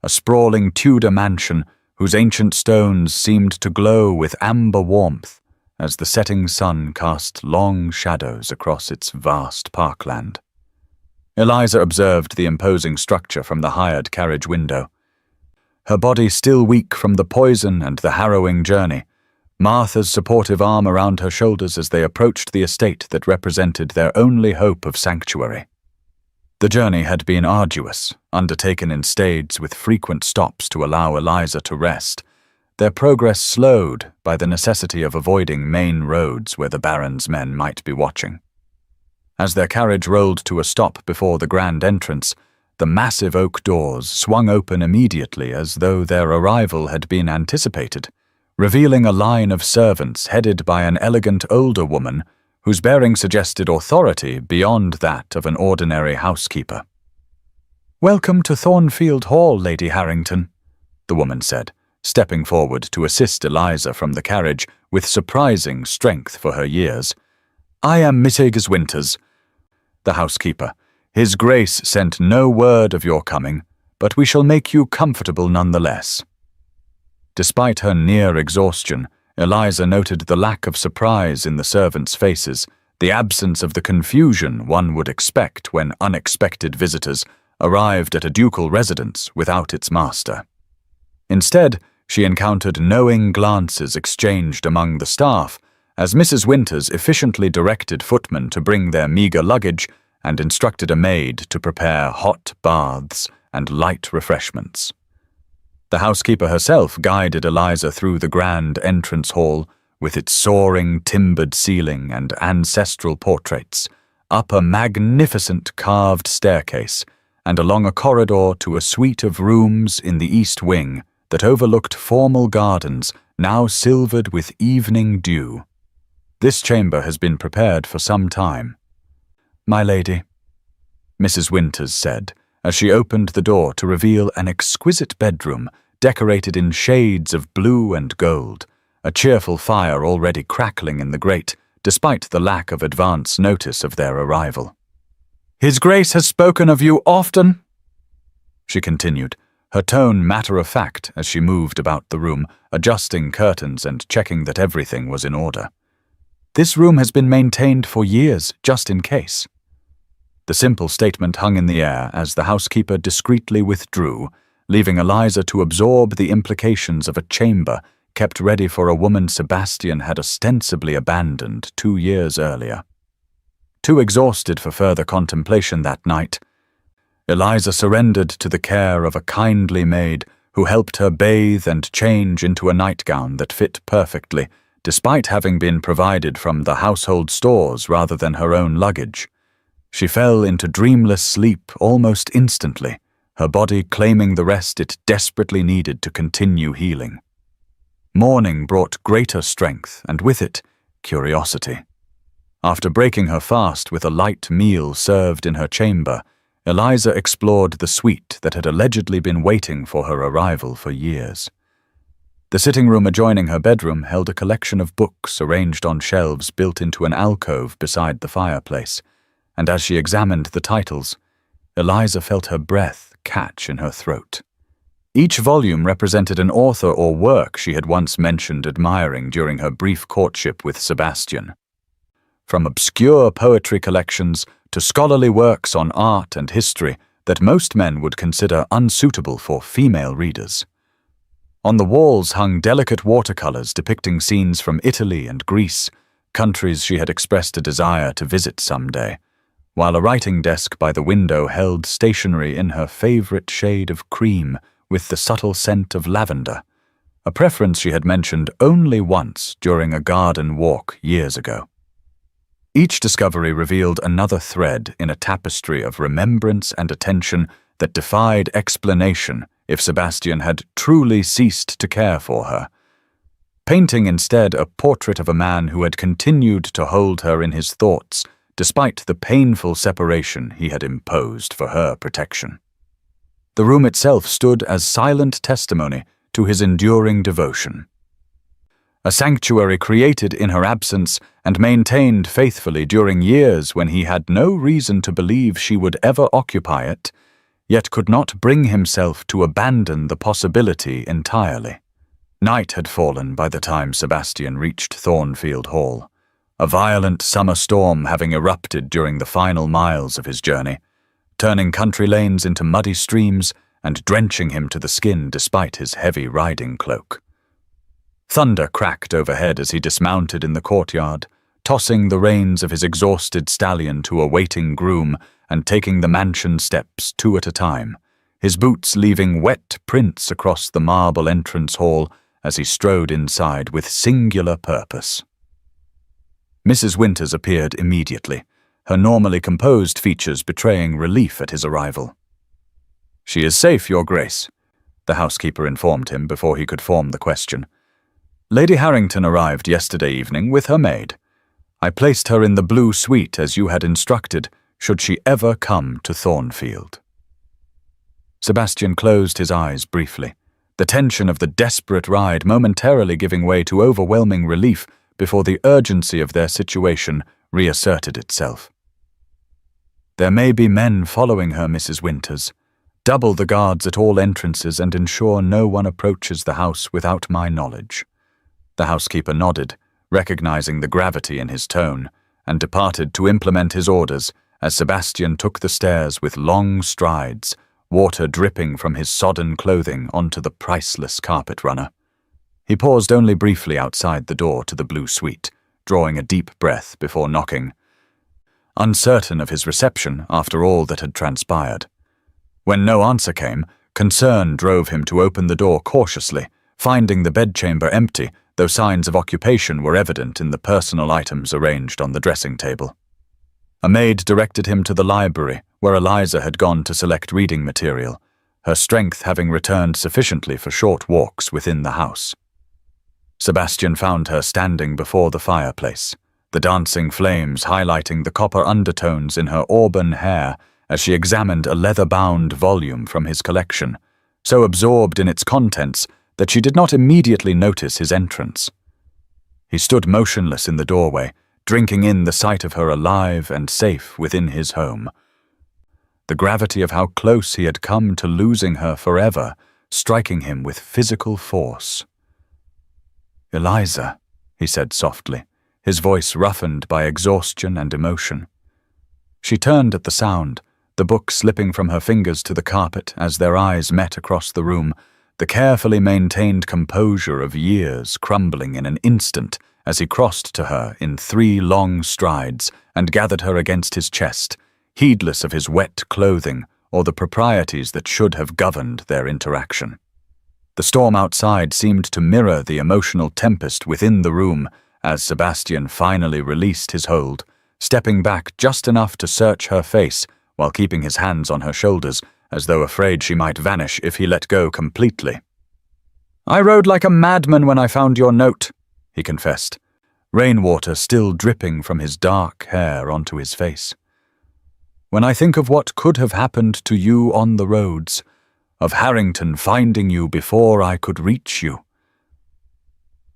a sprawling Tudor mansion whose ancient stones seemed to glow with amber warmth as the setting sun cast long shadows across its vast parkland. Eliza observed the imposing structure from the hired carriage window. Her body still weak from the poison and the harrowing journey, Martha's supportive arm around her shoulders as they approached the estate that represented their only hope of sanctuary. The journey had been arduous, undertaken in stades with frequent stops to allow Eliza to rest, their progress slowed by the necessity of avoiding main roads where the Baron's men might be watching. As their carriage rolled to a stop before the grand entrance, the massive oak doors swung open immediately as though their arrival had been anticipated, revealing a line of servants headed by an elegant older woman whose bearing suggested authority beyond that of an ordinary housekeeper. "Welcome to Thornfield Hall, Lady Harrington," the woman said, stepping forward to assist Eliza from the carriage with surprising strength for her years. "I am Mrs. Winters, the housekeeper. His Grace sent no word of your coming, but we shall make you comfortable nonetheless." Despite her near exhaustion, Eliza noted the lack of surprise in the servants' faces, the absence of the confusion one would expect when unexpected visitors arrived at a ducal residence without its master. Instead, she encountered knowing glances exchanged among the staff as Mrs. Winters efficiently directed footmen to bring their meagre luggage and instructed a maid to prepare hot baths and light refreshments. The housekeeper herself guided Eliza through the grand entrance hall with its soaring timbered ceiling and ancestral portraits, up a magnificent carved staircase, and along a corridor to a suite of rooms in the east wing that overlooked formal gardens now silvered with evening dew. "This chamber has been prepared for some time, my lady," Mrs. Winters said, as she opened the door to reveal an exquisite bedroom decorated in shades of blue and gold, a cheerful fire already crackling in the grate, despite the lack of advance notice of their arrival. "His Grace has spoken of you often," she continued, her tone matter-of-fact as she moved about the room, adjusting curtains and checking that everything was in order. "This room has been maintained for years, just in case." The simple statement hung in the air as the housekeeper discreetly withdrew, leaving Eliza to absorb the implications of a chamber kept ready for a woman Sebastian had ostensibly abandoned 2 years earlier. Too exhausted for further contemplation that night, Eliza surrendered to the care of a kindly maid who helped her bathe and change into a nightgown that fit perfectly, despite having been provided from the household stores rather than her own luggage. She fell into dreamless sleep almost instantly, her body claiming the rest it desperately needed to continue healing. Morning brought greater strength, and with it, curiosity. After breaking her fast with a light meal served in her chamber, Eliza explored the suite that had allegedly been waiting for her arrival for years. The sitting room adjoining her bedroom held a collection of books arranged on shelves built into an alcove beside the fireplace, and as she examined the titles, Eliza felt her breath catch in her throat. Each volume represented an author or work she had once mentioned admiring during her brief courtship with Sebastian. From obscure poetry collections to scholarly works on art and history that most men would consider unsuitable for female readers. On the walls hung delicate watercolors depicting scenes from Italy and Greece, countries she had expressed a desire to visit someday, while a writing desk by the window held stationery in her favorite shade of cream with the subtle scent of lavender, a preference she had mentioned only once during a garden walk years ago. Each discovery revealed another thread in a tapestry of remembrance and attention that defied explanation if Sebastian had truly ceased to care for her, painting instead a portrait of a man who had continued to hold her in his thoughts despite the painful separation he had imposed for her protection. The room itself stood as silent testimony to his enduring devotion. A sanctuary created in her absence and maintained faithfully during years when he had no reason to believe she would ever occupy it, yet could not bring himself to abandon the possibility entirely. Night had fallen by the time Sebastian reached Thornfield Hall, a violent summer storm having erupted during the final miles of his journey, turning country lanes into muddy streams and drenching him to the skin despite his heavy riding cloak. Thunder cracked overhead as he dismounted in the courtyard, tossing the reins of his exhausted stallion to a waiting groom and taking the mansion steps 2 at a time, his boots leaving wet prints across the marble entrance hall as he strode inside with singular purpose. Mrs. Winters appeared immediately, her normally composed features betraying relief at his arrival. "She is safe, Your Grace," the housekeeper informed him before he could form the question. "Lady Harrington arrived yesterday evening with her maid. I placed her in the blue suite as you had instructed, should she ever come to Thornfield." Sebastian closed his eyes briefly, the tension of the desperate ride momentarily giving way to overwhelming relief before the urgency of their situation reasserted itself. "There may be men following her, Mrs. Winters. Double the guards at all entrances and ensure no one approaches the house without my knowledge." The housekeeper nodded, recognizing the gravity in his tone, and departed to implement his orders as Sebastian took the stairs with long strides, water dripping from his sodden clothing onto the priceless carpet runner. He paused only briefly outside the door to the blue suite, drawing a deep breath before knocking, uncertain of his reception after all that had transpired. When no answer came, concern drove him to open the door cautiously, finding the bedchamber empty, though signs of occupation were evident in the personal items arranged on the dressing table. A maid directed him to the library, where Eliza had gone to select reading material, her strength having returned sufficiently for short walks within the house. Sebastian found her standing before the fireplace, the dancing flames highlighting the copper undertones in her auburn hair as she examined a leather-bound volume from his collection, so absorbed in its contents that she did not immediately notice his entrance. He stood motionless in the doorway, drinking in the sight of her alive and safe within his home. The gravity of how close he had come to losing her forever, striking him with physical force. "Eliza," he said softly, his voice roughened by exhaustion and emotion. She turned at the sound, the book slipping from her fingers to the carpet as their eyes met across the room, the carefully maintained composure of years crumbling in an instant as he crossed to her in 3 long strides and gathered her against his chest, heedless of his wet clothing or the proprieties that should have governed their interaction. The storm outside seemed to mirror the emotional tempest within the room as Sebastian finally released his hold, stepping back just enough to search her face while keeping his hands on her shoulders, as though afraid she might vanish if he let go completely. "I rode like a madman when I found your note," he confessed, rainwater still dripping from his dark hair onto his face. "When I think of what could have happened to you on the roads, of Harrington finding you before I could reach you."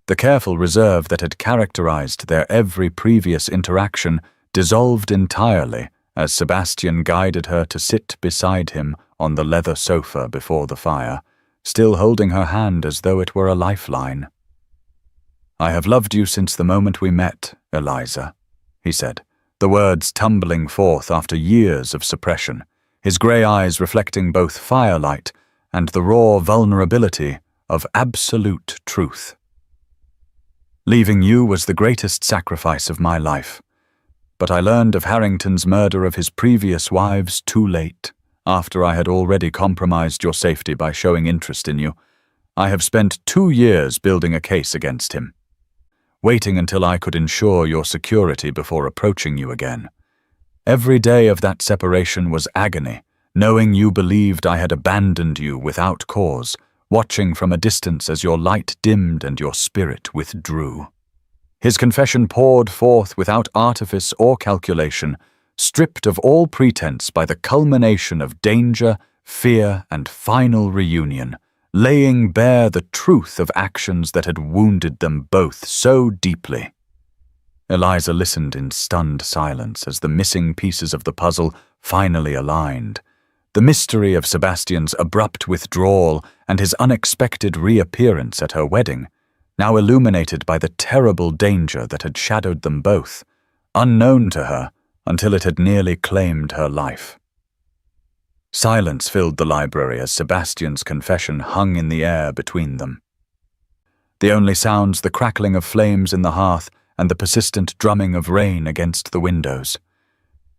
The careful reserve that had characterized their every previous interaction dissolved entirely as Sebastian guided her to sit beside him on the leather sofa before the fire, still holding her hand as though it were a lifeline. "I have loved you since the moment we met, Eliza," he said, the words tumbling forth after years of suppression, his grey eyes reflecting both firelight and the raw vulnerability of absolute truth. "Leaving you was the greatest sacrifice of my life, but I learned of Harrington's murder of his previous wives too late, after I had already compromised your safety by showing interest in you. I have spent 2 years building a case against him, waiting until I could ensure your security before approaching you again. Every day of that separation was agony, knowing you believed I had abandoned you without cause, watching from a distance as your light dimmed and your spirit withdrew." His confession poured forth without artifice or calculation, stripped of all pretense by the culmination of danger, fear, and final reunion, laying bare the truth of actions that had wounded them both so deeply. Eliza listened in stunned silence as the missing pieces of the puzzle finally aligned. The mystery of Sebastian's abrupt withdrawal and his unexpected reappearance at her wedding, now illuminated by the terrible danger that had shadowed them both, unknown to her until it had nearly claimed her life. Silence filled the library as Sebastian's confession hung in the air between them. The only sounds the crackling of flames in the hearth and the persistent drumming of rain against the windows.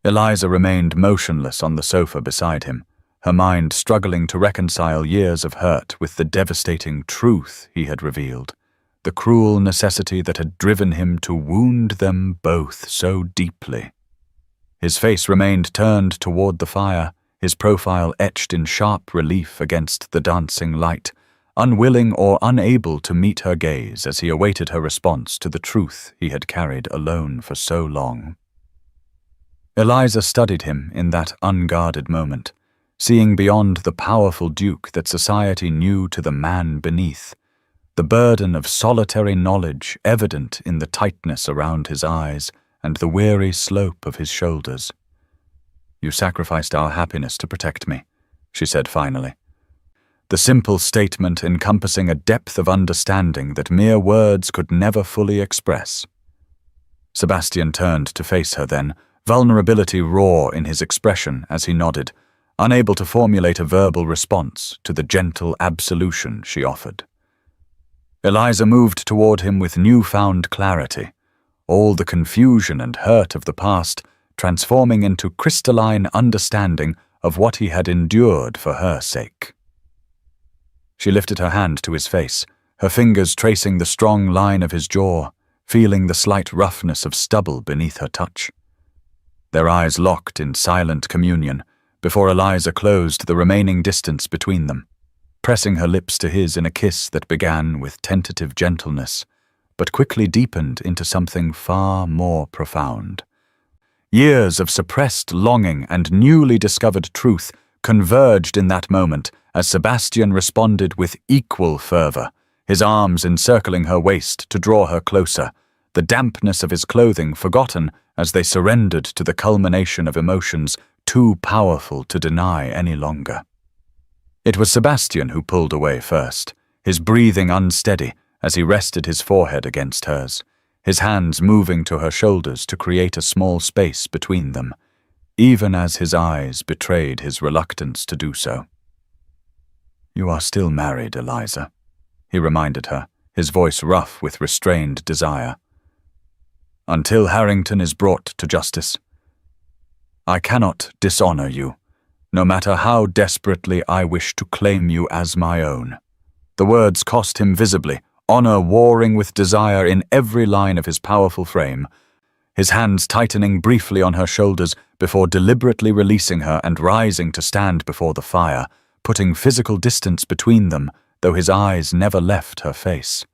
Eliza remained motionless on the sofa beside him, her mind struggling to reconcile years of hurt with the devastating truth he had revealed, the cruel necessity that had driven him to wound them both so deeply. His face remained turned toward the fire, his profile etched in sharp relief against the dancing light, unwilling or unable to meet her gaze as he awaited her response to the truth he had carried alone for so long. Eliza studied him in that unguarded moment, seeing beyond the powerful duke that society knew to the man beneath, the burden of solitary knowledge evident in the tightness around his eyes and the weary slope of his shoulders. "You sacrificed our happiness to protect me," she said finally. The simple statement encompassing a depth of understanding that mere words could never fully express. Sebastian turned to face her then, vulnerability raw in his expression as he nodded, unable to formulate a verbal response to the gentle absolution she offered. Eliza moved toward him with newfound clarity, all the confusion and hurt of the past transforming into crystalline understanding of what he had endured for her sake. She lifted her hand to his face, her fingers tracing the strong line of his jaw, feeling the slight roughness of stubble beneath her touch. Their eyes locked in silent communion before Eliza closed the remaining distance between them, pressing her lips to his in a kiss that began with tentative gentleness, but quickly deepened into something far more profound. Years of suppressed longing and newly discovered truth converged in that moment as Sebastian responded with equal fervor, his arms encircling her waist to draw her closer, the dampness of his clothing forgotten as they surrendered to the culmination of emotions too powerful to deny any longer. It was Sebastian who pulled away first, his breathing unsteady as he rested his forehead against hers, his hands moving to her shoulders to create a small space between them, even as his eyes betrayed his reluctance to do so. "You are still married, Eliza," he reminded her, his voice rough with restrained desire. "Until Harrington is brought to justice. I cannot dishonor you, no matter how desperately I wish to claim you as my own. The words cost him visibly, honor warring with desire in every line of his powerful frame, his hands tightening briefly on her shoulders before deliberately releasing her and rising to stand before the fire, putting physical distance between them, though his eyes never left her face.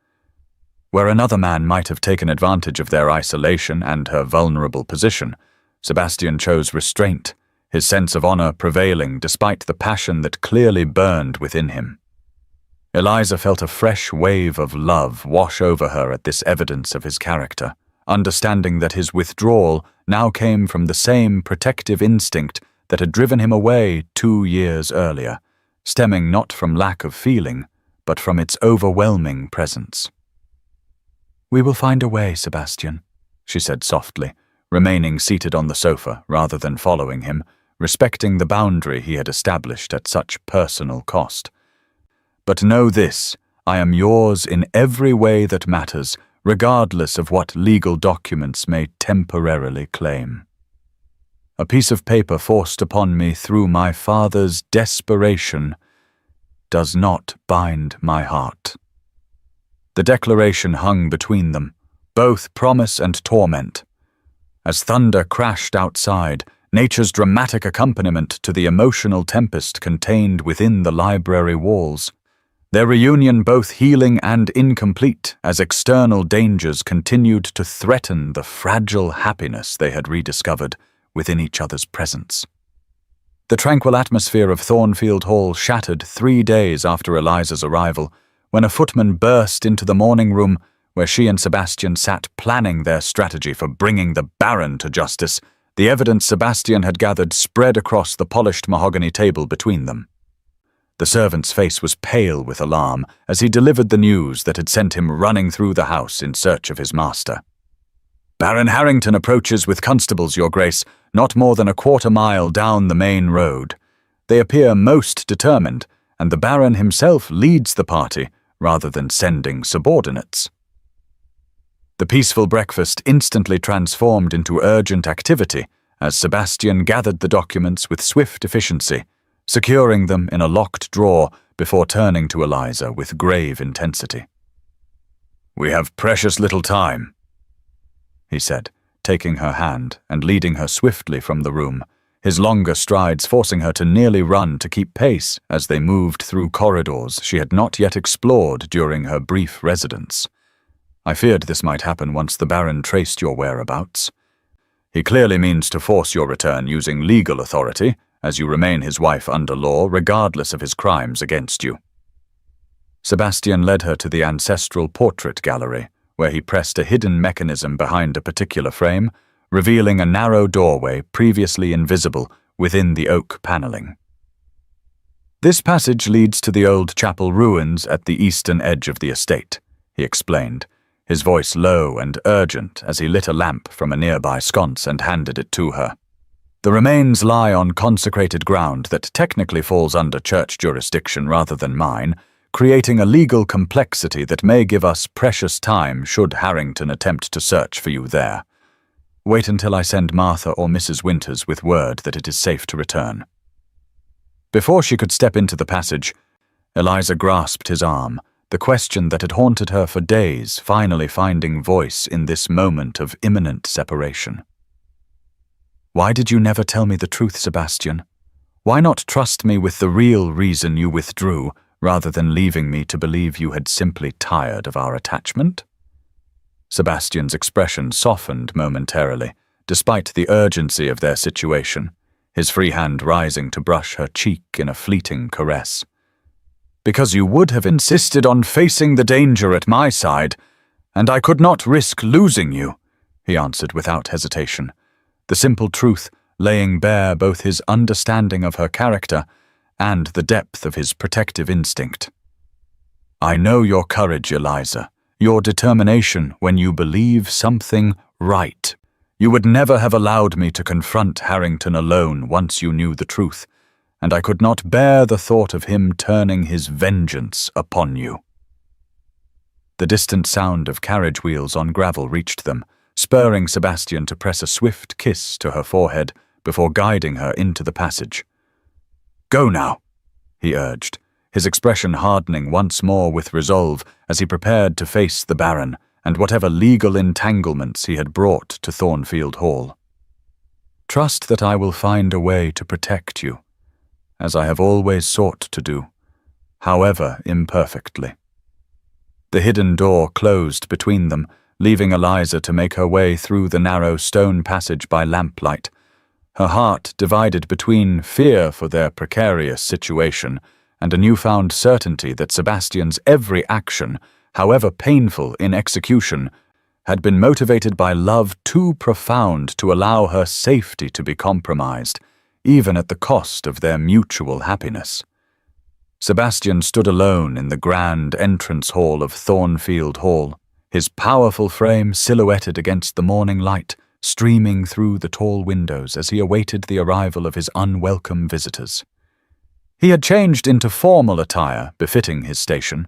Where another man might have taken advantage of their isolation and her vulnerable position, Sebastian chose restraint, his sense of honor prevailing despite the passion that clearly burned within him. Eliza felt a fresh wave of love wash over her at this evidence of his character, understanding that his withdrawal now came from the same protective instinct that had driven him away 2 years earlier, stemming not from lack of feeling, but from its overwhelming presence. "We will find a way, Sebastian," she said softly, remaining seated on the sofa rather than following him, respecting the boundary he had established at such personal cost. "But know this, I am yours in every way that matters, regardless of what legal documents may temporarily claim. A piece of paper forced upon me through my father's desperation does not bind my heart." The declaration hung between them, both promise and torment. As thunder crashed outside, nature's dramatic accompaniment to the emotional tempest contained within the library walls, their reunion both healing and incomplete as external dangers continued to threaten the fragile happiness they had rediscovered within each other's presence. The tranquil atmosphere of Thornfield Hall shattered 3 days after Eliza's arrival, when a footman burst into the morning room where she and Sebastian sat planning their strategy for bringing the Baron to justice, the evidence Sebastian had gathered spread across the polished mahogany table between them. The servant's face was pale with alarm as he delivered the news that had sent him running through the house in search of his master. "Baron Harrington approaches with constables, Your Grace, not more than a 1/4 mile down the main road. They appear most determined, and the Baron himself leads the party rather than sending subordinates." The peaceful breakfast instantly transformed into urgent activity as Sebastian gathered the documents with swift efficiency, securing them in a locked drawer before turning to Eliza with grave intensity. "We have precious little time," he said, taking her hand and leading her swiftly from the room, his longer strides forcing her to nearly run to keep pace as they moved through corridors she had not yet explored during her brief residence. "I feared this might happen once the Baron traced your whereabouts. He clearly means to force your return using legal authority, as you remain his wife under law regardless of his crimes against you." Sebastian led her to the ancestral portrait gallery, where he pressed a hidden mechanism behind a particular frame, revealing a narrow doorway previously invisible within the oak paneling. "This passage leads to the old chapel ruins at the eastern edge of the estate," he explained, his voice low and urgent as he lit a lamp from a nearby sconce and handed it to her. "The remains lie on consecrated ground that technically falls under church jurisdiction rather than mine, creating a legal complexity that may give us precious time should Harrington attempt to search for you there. Wait until I send Martha or Mrs. Winters with word that it is safe to return." Before she could step into the passage, Eliza grasped his arm, the question that had haunted her for days finally finding voice in this moment of imminent separation. "Why did you never tell me the truth, Sebastian? Why not trust me with the real reason you withdrew, rather than leaving me to believe you had simply tired of our attachment?" Sebastian's expression softened momentarily, despite the urgency of their situation, his free hand rising to brush her cheek in a fleeting caress. "Because you would have insisted on facing the danger at my side, and I could not risk losing you," he answered without hesitation, the simple truth laying bare both his understanding of her character and the depth of his protective instinct. "I know your courage, Eliza, your determination when you believe something right. You would never have allowed me to confront Harrington alone once you knew the truth, and I could not bear the thought of him turning his vengeance upon you." The distant sound of carriage wheels on gravel reached them, spurring Sebastian to press a swift kiss to her forehead before guiding her into the passage. "Go now," he urged, his expression hardening once more with resolve as he prepared to face the Baron and whatever legal entanglements he had brought to Thornfield Hall. "Trust that I will find a way to protect you, as I have always sought to do, however imperfectly." The hidden door closed between them, leaving Eliza to make her way through the narrow stone passage by lamplight, her heart divided between fear for their precarious situation and a newfound certainty that Sebastian's every action, however painful in execution, had been motivated by love too profound to allow her safety to be compromised, even at the cost of their mutual happiness. Sebastian stood alone in the grand entrance hall of Thornfield Hall, his powerful frame silhouetted against the morning light, streaming through the tall windows as he awaited the arrival of his unwelcome visitors. He had changed into formal attire befitting his station,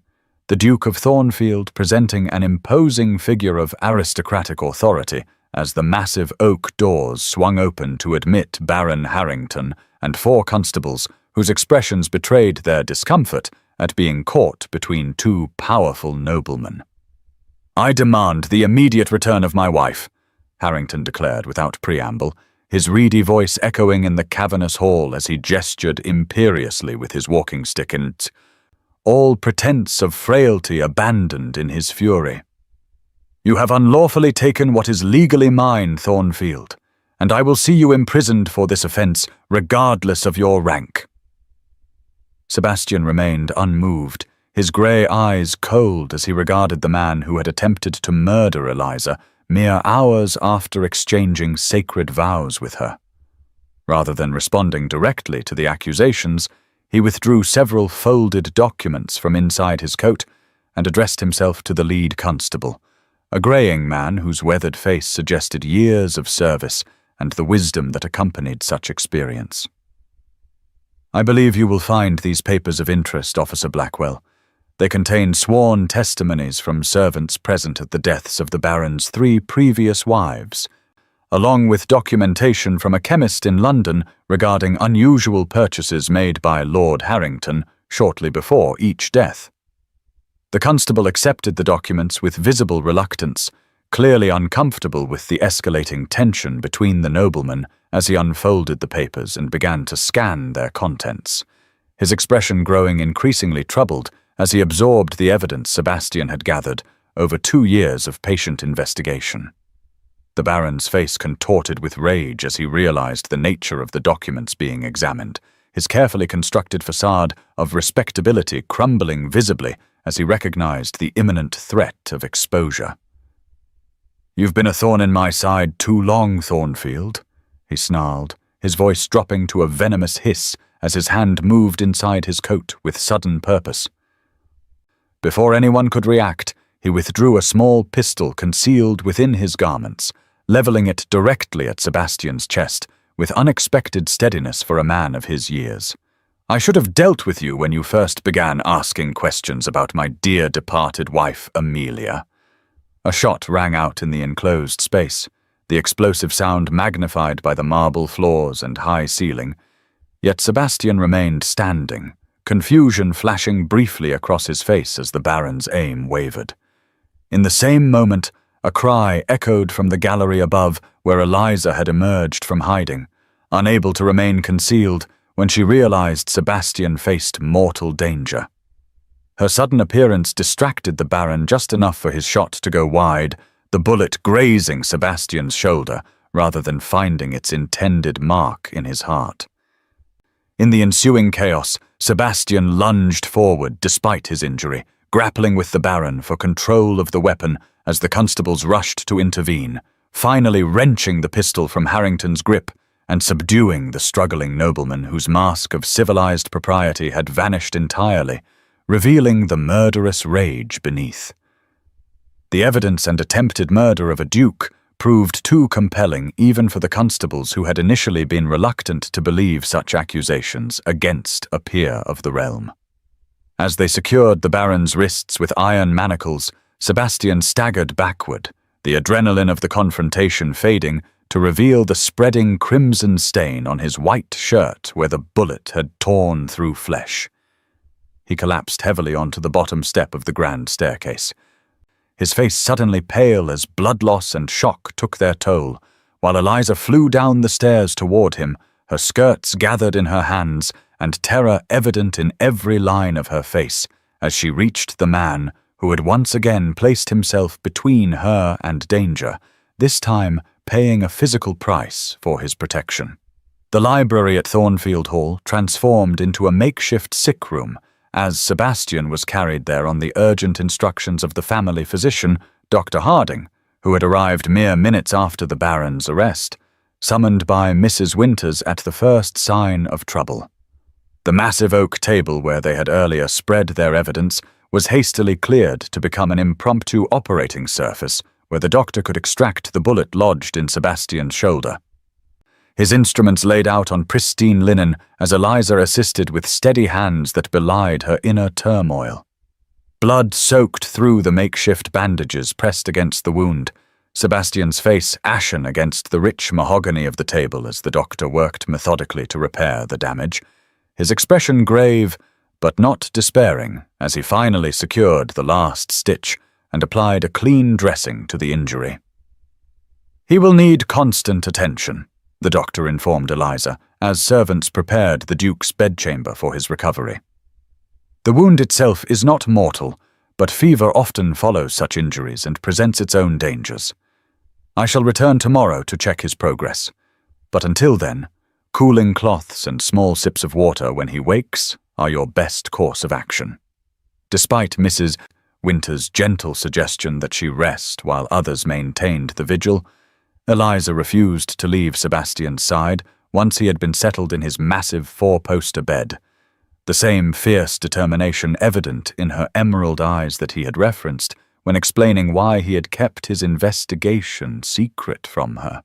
the Duke of Thornfield presenting an imposing figure of aristocratic authority as the massive oak doors swung open to admit Baron Harrington and 4 constables whose expressions betrayed their discomfort at being caught between 2 powerful noblemen. "I demand the immediate return of my wife," Harrington declared without preamble, his reedy voice echoing in the cavernous hall as he gestured imperiously with his walking stick and all pretense of frailty abandoned in his fury. "You have unlawfully taken what is legally mine, Thornfield, and I will see you imprisoned for this offense, regardless of your rank." Sebastian remained unmoved, his grey eyes cold as he regarded the man who had attempted to murder Eliza mere hours after exchanging sacred vows with her. Rather than responding directly to the accusations, he withdrew several folded documents from inside his coat and addressed himself to the lead constable, a greying man whose weathered face suggested years of service and the wisdom that accompanied such experience. "I believe you will find these papers of interest, Officer Blackwell. They contain sworn testimonies from servants present at the deaths of the Baron's 3 previous wives, along with documentation from a chemist in London regarding unusual purchases made by Lord Harrington shortly before each death." The constable accepted the documents with visible reluctance, clearly uncomfortable with the escalating tension between the noblemen as he unfolded the papers and began to scan their contents, his expression growing increasingly troubled as he absorbed the evidence Sebastian had gathered over 2 years of patient investigation. The Baron's face contorted with rage as he realized the nature of the documents being examined, his carefully constructed facade of respectability crumbling visibly as he recognized the imminent threat of exposure. "You've been a thorn in my side too long, Thornfield," he snarled, his voice dropping to a venomous hiss as his hand moved inside his coat with sudden purpose. Before anyone could react, he withdrew a small pistol concealed within his garments, leveling it directly at Sebastian's chest with unexpected steadiness for a man of his years. "I should have dealt with you when you first began asking questions about my dear departed wife, Amelia." A shot rang out in the enclosed space, the explosive sound magnified by the marble floors and high ceiling, yet Sebastian remained standing, confusion flashing briefly across his face as the Baron's aim wavered. In the same moment, a cry echoed from the gallery above where Eliza had emerged from hiding, unable to remain concealed when she realized Sebastian faced mortal danger. Her sudden appearance distracted the Baron just enough for his shot to go wide, the bullet grazing Sebastian's shoulder rather than finding its intended mark in his heart. In the ensuing chaos, Sebastian lunged forward despite his injury, grappling with the Baron for control of the weapon as the constables rushed to intervene, finally wrenching the pistol from Harrington's grip and subduing the struggling nobleman whose mask of civilized propriety had vanished entirely, revealing the murderous rage beneath. The evidence and attempted murder of a duke proved too compelling even for the constables who had initially been reluctant to believe such accusations against a peer of the realm. As they secured the Baron's wrists with iron manacles, Sebastian staggered backward, the adrenaline of the confrontation fading to reveal the spreading crimson stain on his white shirt where the bullet had torn through flesh. He collapsed heavily onto the bottom step of the grand staircase. His face suddenly pale as blood loss and shock took their toll, while Eliza flew down the stairs toward him, her skirts gathered in her hands and terror evident in every line of her face as she reached the man who had once again placed himself between her and danger, this time paying a physical price for his protection. The library at Thornfield Hall transformed into a makeshift sick room as Sebastian was carried there on the urgent instructions of the family physician, Dr. Harding, who had arrived mere minutes after the Baron's arrest, summoned by Mrs. Winters at the first sign of trouble. The massive oak table where they had earlier spread their evidence was hastily cleared to become an impromptu operating surface where the doctor could extract the bullet lodged in Sebastian's shoulder. His instruments laid out on pristine linen as Eliza assisted with steady hands that belied her inner turmoil. Blood soaked through the makeshift bandages pressed against the wound, Sebastian's face ashen against the rich mahogany of the table as the doctor worked methodically to repair the damage, his expression grave but not despairing as he finally secured the last stitch and applied a clean dressing to the injury. "He will need constant attention," the doctor informed Eliza, as servants prepared the Duke's bedchamber for his recovery. "The wound itself is not mortal, but fever often follows such injuries and presents its own dangers. I shall return tomorrow to check his progress, but until then, cooling cloths and small sips of water when he wakes are your best course of action." Despite Mrs. Winters' gentle suggestion that she rest while others maintained the vigil, Eliza refused to leave Sebastian's side once he had been settled in his massive four-poster bed, the same fierce determination evident in her emerald eyes that he had referenced when explaining why he had kept his investigation secret from her.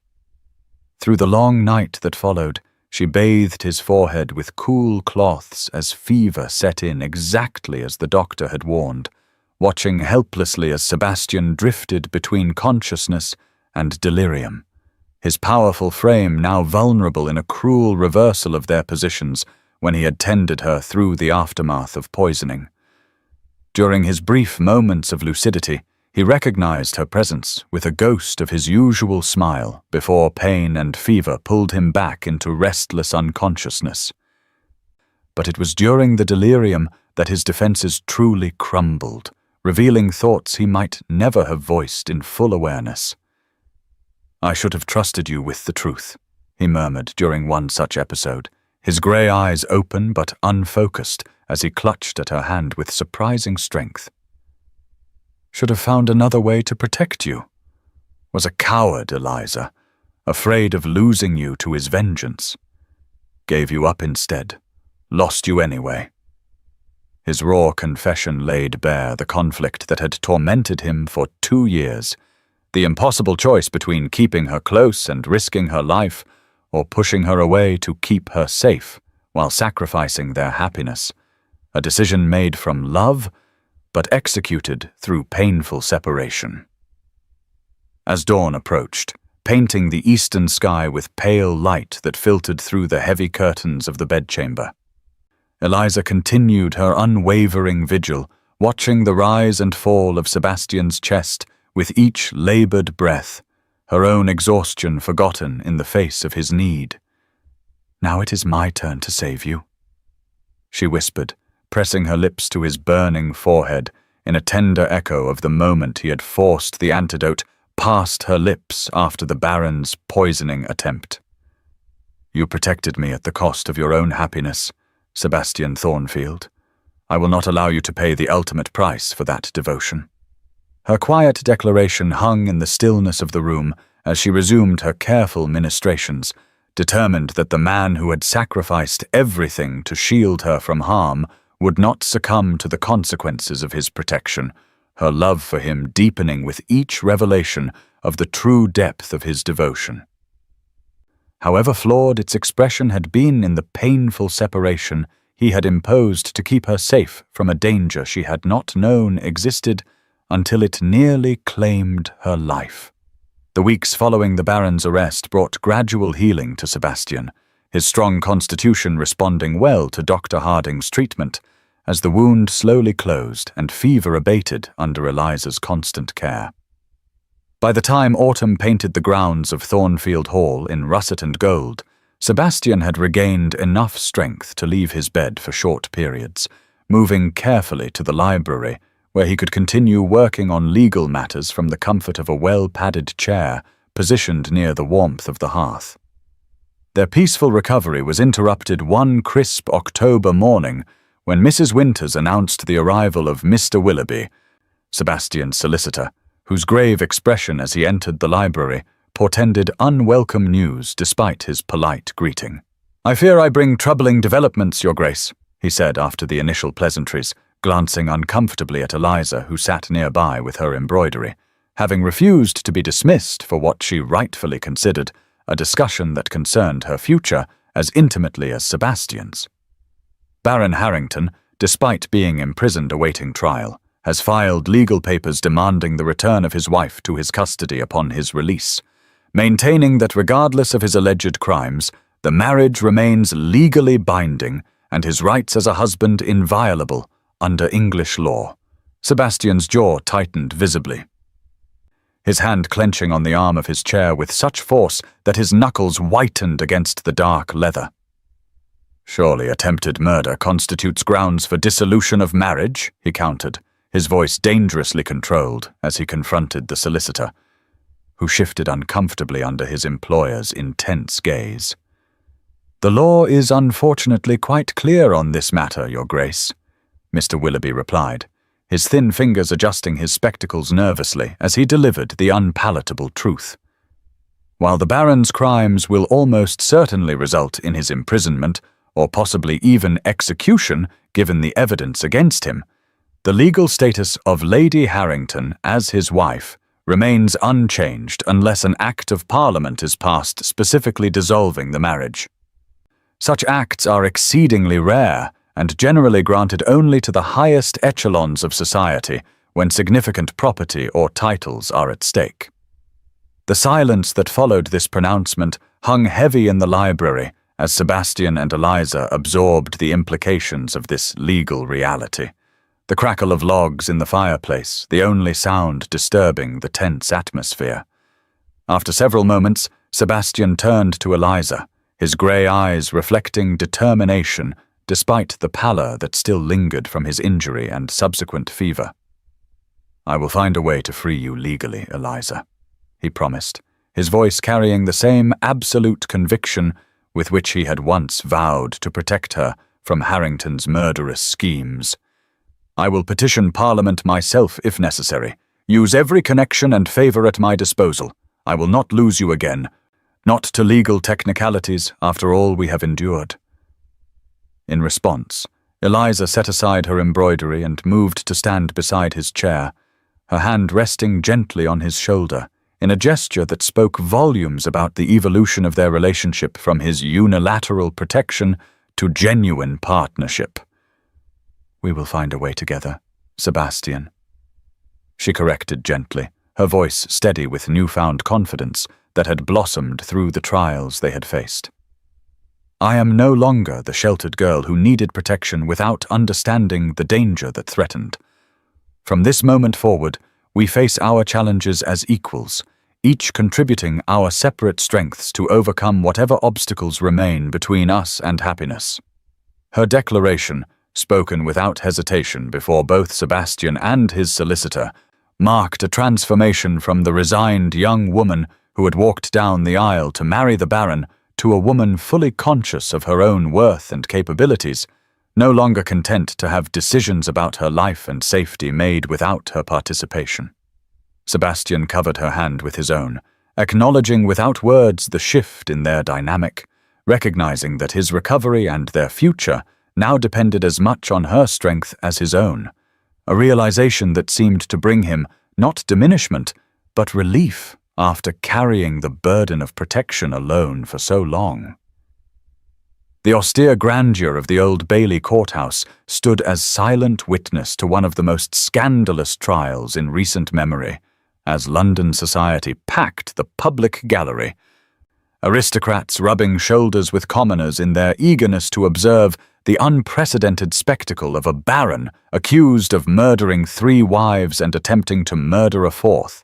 Through the long night that followed, she bathed his forehead with cool cloths as fever set in exactly as the doctor had warned, watching helplessly as Sebastian drifted between consciousness and delirium, his powerful frame now vulnerable in a cruel reversal of their positions when he had tended her through the aftermath of poisoning. During his brief moments of lucidity, he recognized her presence with a ghost of his usual smile before pain and fever pulled him back into restless unconsciousness. But it was during the delirium that his defenses truly crumbled, revealing thoughts he might never have voiced in full awareness. "I should have trusted you with the truth," he murmured during one such episode, his grey eyes open but unfocused as he clutched at her hand with surprising strength. "Should have found another way to protect you. Was a coward, Eliza, afraid of losing you to his vengeance. Gave you up instead, lost you anyway." His raw confession laid bare the conflict that had tormented him for 2 years, the impossible choice between keeping her close and risking her life, or pushing her away to keep her safe while sacrificing their happiness, a decision made from love, but executed through painful separation. As dawn approached, painting the eastern sky with pale light that filtered through the heavy curtains of the bedchamber, Eliza continued her unwavering vigil, watching the rise and fall of Sebastian's chest with each labored breath, her own exhaustion forgotten in the face of his need. "Now it is my turn to save you," she whispered, pressing her lips to his burning forehead in a tender echo of the moment he had forced the antidote past her lips after the Baron's poisoning attempt. "You protected me at the cost of your own happiness, Sebastian Thornfield. I will not allow you to pay the ultimate price for that devotion." Her quiet declaration hung in the stillness of the room as she resumed her careful ministrations, determined that the man who had sacrificed everything to shield her from harm would not succumb to the consequences of his protection, her love for him deepening with each revelation of the true depth of his devotion. However flawed its expression had been in the painful separation he had imposed to keep her safe from a danger she had not known existed until it nearly claimed her life. The weeks following the Baron's arrest brought gradual healing to Sebastian, his strong constitution responding well to Dr. Harding's treatment, as the wound slowly closed and fever abated under Eliza's constant care. By the time autumn painted the grounds of Thornfield Hall in russet and gold, Sebastian had regained enough strength to leave his bed for short periods, moving carefully to the library, where he could continue working on legal matters from the comfort of a well-padded chair positioned near the warmth of the hearth. Their peaceful recovery was interrupted one crisp October morning when Mrs. Winters announced the arrival of Mr. Willoughby, Sebastian's solicitor, whose grave expression as he entered the library portended unwelcome news despite his polite greeting. "I fear I bring troubling developments, Your Grace," he said after the initial pleasantries, glancing uncomfortably at Eliza, who sat nearby with her embroidery, having refused to be dismissed for what she rightfully considered a discussion that concerned her future as intimately as Sebastian's. Baron Harrington, despite being imprisoned awaiting trial, has filed legal papers demanding the return of his wife to his custody upon his release, maintaining that regardless of his alleged crimes, the marriage remains legally binding and his rights as a husband inviolable under English law. Sebastian's jaw tightened visibly, his hand clenching on the arm of his chair with such force that his knuckles whitened against the dark leather. "Surely attempted murder constitutes grounds for dissolution of marriage," he countered, his voice dangerously controlled as he confronted the solicitor, who shifted uncomfortably under his employer's intense gaze. "The law is unfortunately quite clear on this matter, Your Grace," Mr. Willoughby replied, his thin fingers adjusting his spectacles nervously as he delivered the unpalatable truth. "While the Baron's crimes will almost certainly result in his imprisonment, or possibly even execution given the evidence against him, the legal status of Lady Harrington as his wife remains unchanged unless an Act of Parliament is passed specifically dissolving the marriage. Such acts are exceedingly rare and generally granted only to the highest echelons of society when significant property or titles are at stake." The silence that followed this pronouncement hung heavy in the library as Sebastian and Eliza absorbed the implications of this legal reality. The crackle of logs in the fireplace, the only sound disturbing the tense atmosphere. After several moments, Sebastian turned to Eliza, his grey eyes reflecting determination despite the pallor that still lingered from his injury and subsequent fever. "I will find a way to free you legally, Eliza," he promised, his voice carrying the same absolute conviction with which he had once vowed to protect her from Harrington's murderous schemes. "I will petition Parliament myself if necessary, use every connection and favour at my disposal. I will not lose you again, not to legal technicalities after all we have endured." In response, Eliza set aside her embroidery and moved to stand beside his chair, her hand resting gently on his shoulder, in a gesture that spoke volumes about the evolution of their relationship from his unilateral protection to genuine partnership. "We will find a way together, Sebastian," she corrected gently, her voice steady with newfound confidence that had blossomed through the trials they had faced. "I am no longer the sheltered girl who needed protection without understanding the danger that threatened. From this moment forward, we face our challenges as equals, each contributing our separate strengths to overcome whatever obstacles remain between us and happiness." Her declaration, spoken without hesitation before both Sebastian and his solicitor, marked a transformation from the resigned young woman who had walked down the aisle to marry the Baron to a woman fully conscious of her own worth and capabilities, no longer content to have decisions about her life and safety made without her participation. Sebastian covered her hand with his own, acknowledging without words the shift in their dynamic, recognizing that his recovery and their future now depended as much on her strength as his own, a realization that seemed to bring him not diminishment, but relief after carrying the burden of protection alone for so long. The austere grandeur of the Old Bailey courthouse stood as silent witness to one of the most scandalous trials in recent memory, as London society packed the public gallery, aristocrats rubbing shoulders with commoners in their eagerness to observe the unprecedented spectacle of a baron accused of murdering 3 wives and attempting to murder a 4th.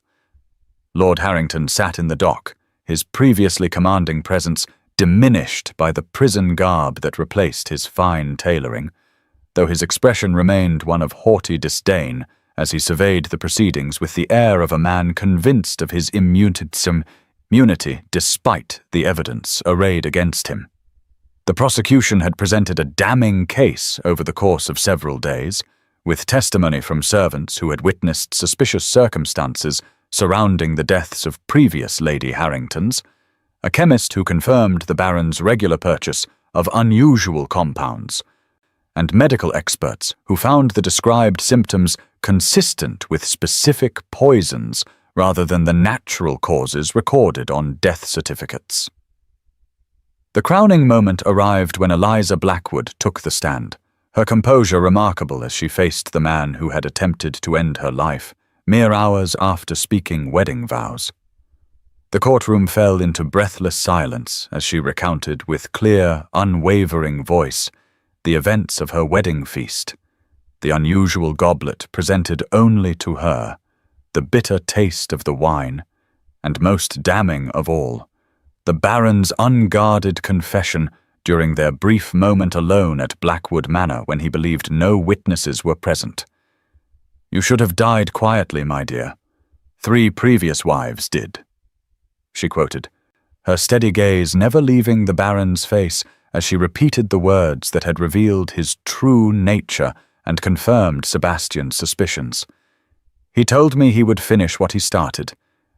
Lord Harrington sat in the dock, his previously commanding presence diminished by the prison garb that replaced his fine tailoring, though his expression remained one of haughty disdain as he surveyed the proceedings with the air of a man convinced of his immunity despite the evidence arrayed against him. The prosecution had presented a damning case over the course of several days, with testimony from servants who had witnessed suspicious circumstances surrounding the deaths of previous Lady Harringtons, a chemist who confirmed the Baron's regular purchase of unusual compounds, and medical experts who found the described symptoms consistent with specific poisons rather than the natural causes recorded on death certificates. The crowning moment arrived when Eliza Blackwood took the stand, her composure remarkable as she faced the man who had attempted to end her life, mere hours after speaking wedding vows. The courtroom fell into breathless silence as she recounted with clear, unwavering voice the events of her wedding feast, the unusual goblet presented only to her, the bitter taste of the wine, and most damning of all, the Baron's unguarded confession during their brief moment alone at Blackwood Manor when he believed no witnesses were present. "You should have died quietly, my dear. 3 previous wives did," she quoted, her steady gaze never leaving the Baron's face as she repeated the words that had revealed his true nature and confirmed Sebastian's suspicions. "He told me he would finish what he started,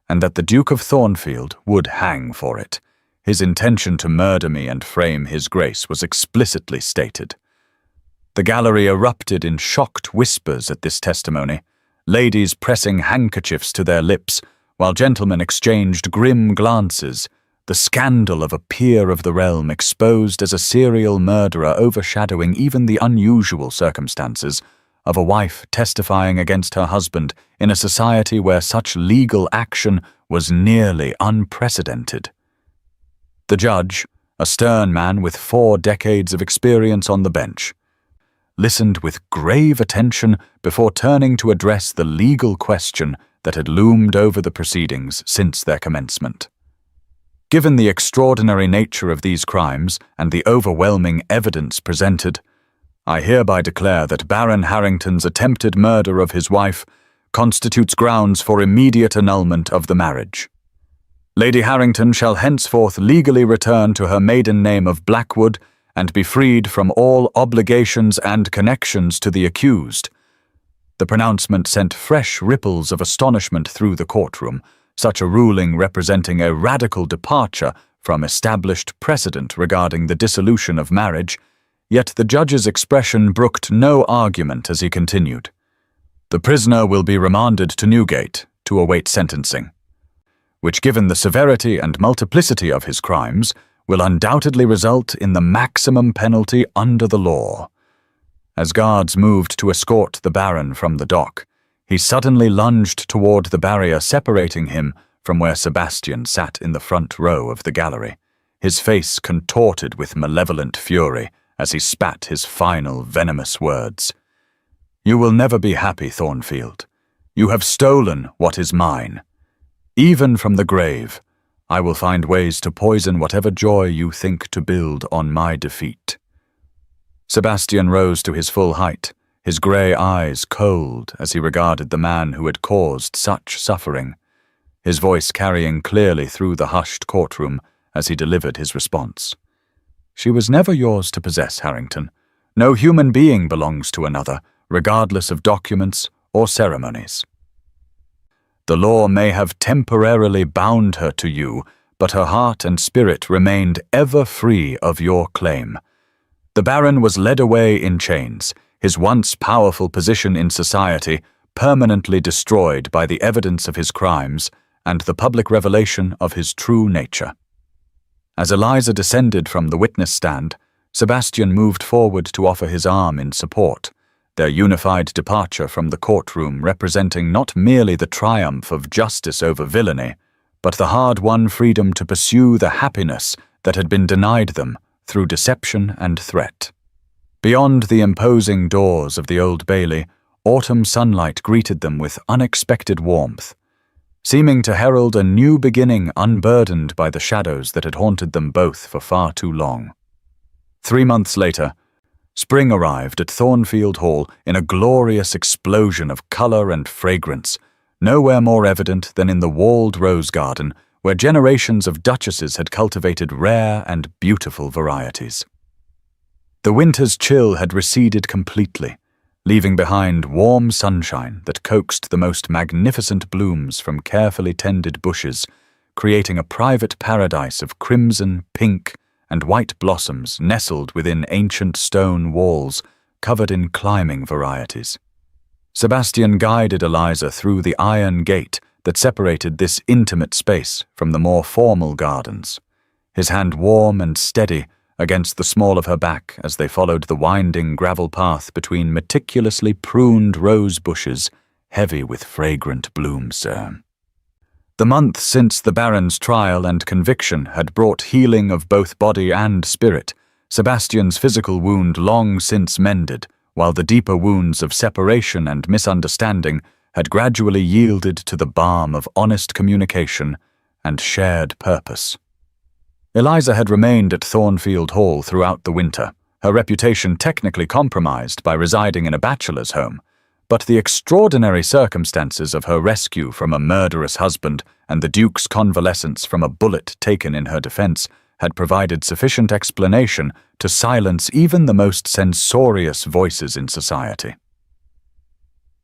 and that the Duke of Thornfield would hang for it. His intention to murder me and frame his grace was explicitly stated." The gallery erupted in shocked whispers at this testimony, ladies pressing handkerchiefs to their lips, while gentlemen exchanged grim glances, the scandal of a peer of the realm exposed as a serial murderer overshadowing even the unusual circumstances of a wife testifying against her husband in a society where such legal action was nearly unprecedented. The judge, a stern man with 4 decades of experience on the bench, listened with grave attention before turning to address the legal question that had loomed over the proceedings since their commencement. Given the extraordinary nature of these crimes and the overwhelming evidence presented, I hereby declare that Baron Harrington's attempted murder of his wife constitutes grounds for immediate annulment of the marriage. Lady Harrington shall henceforth legally return to her maiden name of Blackwood and be freed from all obligations and connections to the accused. The pronouncement sent fresh ripples of astonishment through the courtroom, such a ruling representing a radical departure from established precedent regarding the dissolution of marriage, yet the judge's expression brooked no argument as he continued. "The prisoner will be remanded to Newgate to await sentencing, which, given the severity and multiplicity of his crimes, will undoubtedly result in the maximum penalty under the law." As guards moved to escort the Baron from the dock, he suddenly lunged toward the barrier separating him from where Sebastian sat in the front row of the gallery, his face contorted with malevolent fury as he spat his final venomous words. "You will never be happy, Thornfield. You have stolen what is mine. Even from the grave, I will find ways to poison whatever joy you think to build on my defeat." Sebastian rose to his full height, his grey eyes cold as he regarded the man who had caused such suffering, his voice carrying clearly through the hushed courtroom as he delivered his response. "She was never yours to possess, Harrington. No human being belongs to another, regardless of documents or ceremonies. The law may have temporarily bound her to you, but her heart and spirit remained ever free of your claim. The Baron was led away in chains, his once powerful position in society permanently destroyed by the evidence of his crimes and the public revelation of his true nature." As Eliza descended from the witness stand, Sebastian moved forward to offer his arm in support, their unified departure from the courtroom representing not merely the triumph of justice over villainy, but the hard-won freedom to pursue the happiness that had been denied them through deception and threat. Beyond the imposing doors of the Old Bailey, autumn sunlight greeted them with unexpected warmth, seeming to herald a new beginning unburdened by the shadows that had haunted them both for far too long. 3 months later, spring arrived at Thornfield Hall in a glorious explosion of colour and fragrance, nowhere more evident than in the walled rose garden, where generations of duchesses had cultivated rare and beautiful varieties. The winter's chill had receded completely, leaving behind warm sunshine that coaxed the most magnificent blooms from carefully tended bushes, creating a private paradise of crimson, pink, and white blossoms nestled within ancient stone walls covered in climbing varieties. Sebastian guided Eliza through the iron gate that separated this intimate space from the more formal gardens, his hand warm and steady against the small of her back as they followed the winding gravel path between meticulously pruned rose bushes heavy with fragrant blooms, sir. The month since the Baron's trial and conviction had brought healing of both body and spirit, Sebastian's physical wound long since mended, while the deeper wounds of separation and misunderstanding had gradually yielded to the balm of honest communication and shared purpose. Eliza had remained at Thornfield Hall throughout the winter, her reputation technically compromised by residing in a bachelor's home, but the extraordinary circumstances of her rescue from a murderous husband and the Duke's convalescence from a bullet taken in her defense had provided sufficient explanation to silence even the most censorious voices in society.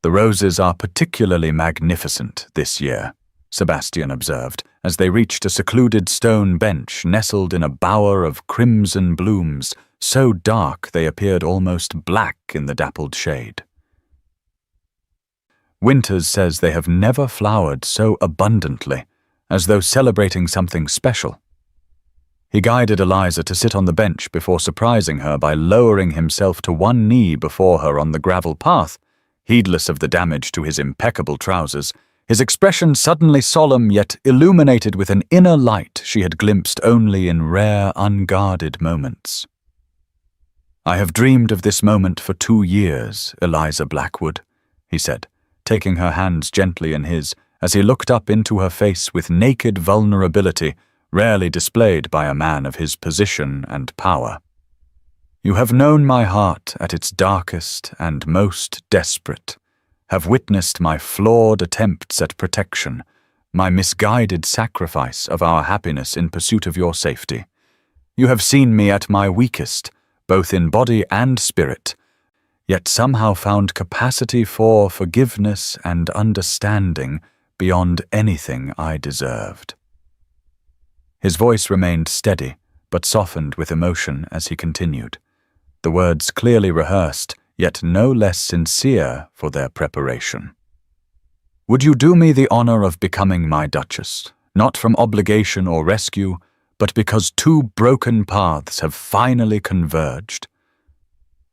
"The roses are particularly magnificent this year," Sebastian observed, as they reached a secluded stone bench nestled in a bower of crimson blooms, so dark they appeared almost black in the dappled shade. "Winters says they have never flowered so abundantly, as though celebrating something special." He guided Eliza to sit on the bench before surprising her by lowering himself to one knee before her on the gravel path, heedless of the damage to his impeccable trousers, his expression suddenly solemn yet illuminated with an inner light she had glimpsed only in rare, unguarded moments. "I have dreamed of this moment for 2 years, Eliza Blackwood," he said, taking her hands gently in his, as he looked up into her face with naked vulnerability rarely displayed by a man of his position and power. "You have known my heart at its darkest and most desperate, have witnessed my flawed attempts at protection, my misguided sacrifice of our happiness in pursuit of your safety. You have seen me at my weakest, both in body and spirit, yet somehow found capacity for forgiveness and understanding beyond anything I deserved." His voice remained steady, but softened with emotion as he continued, the words clearly rehearsed, yet no less sincere for their preparation. "Would you do me the honor of becoming my Duchess, not from obligation or rescue, but because 2 broken paths have finally converged?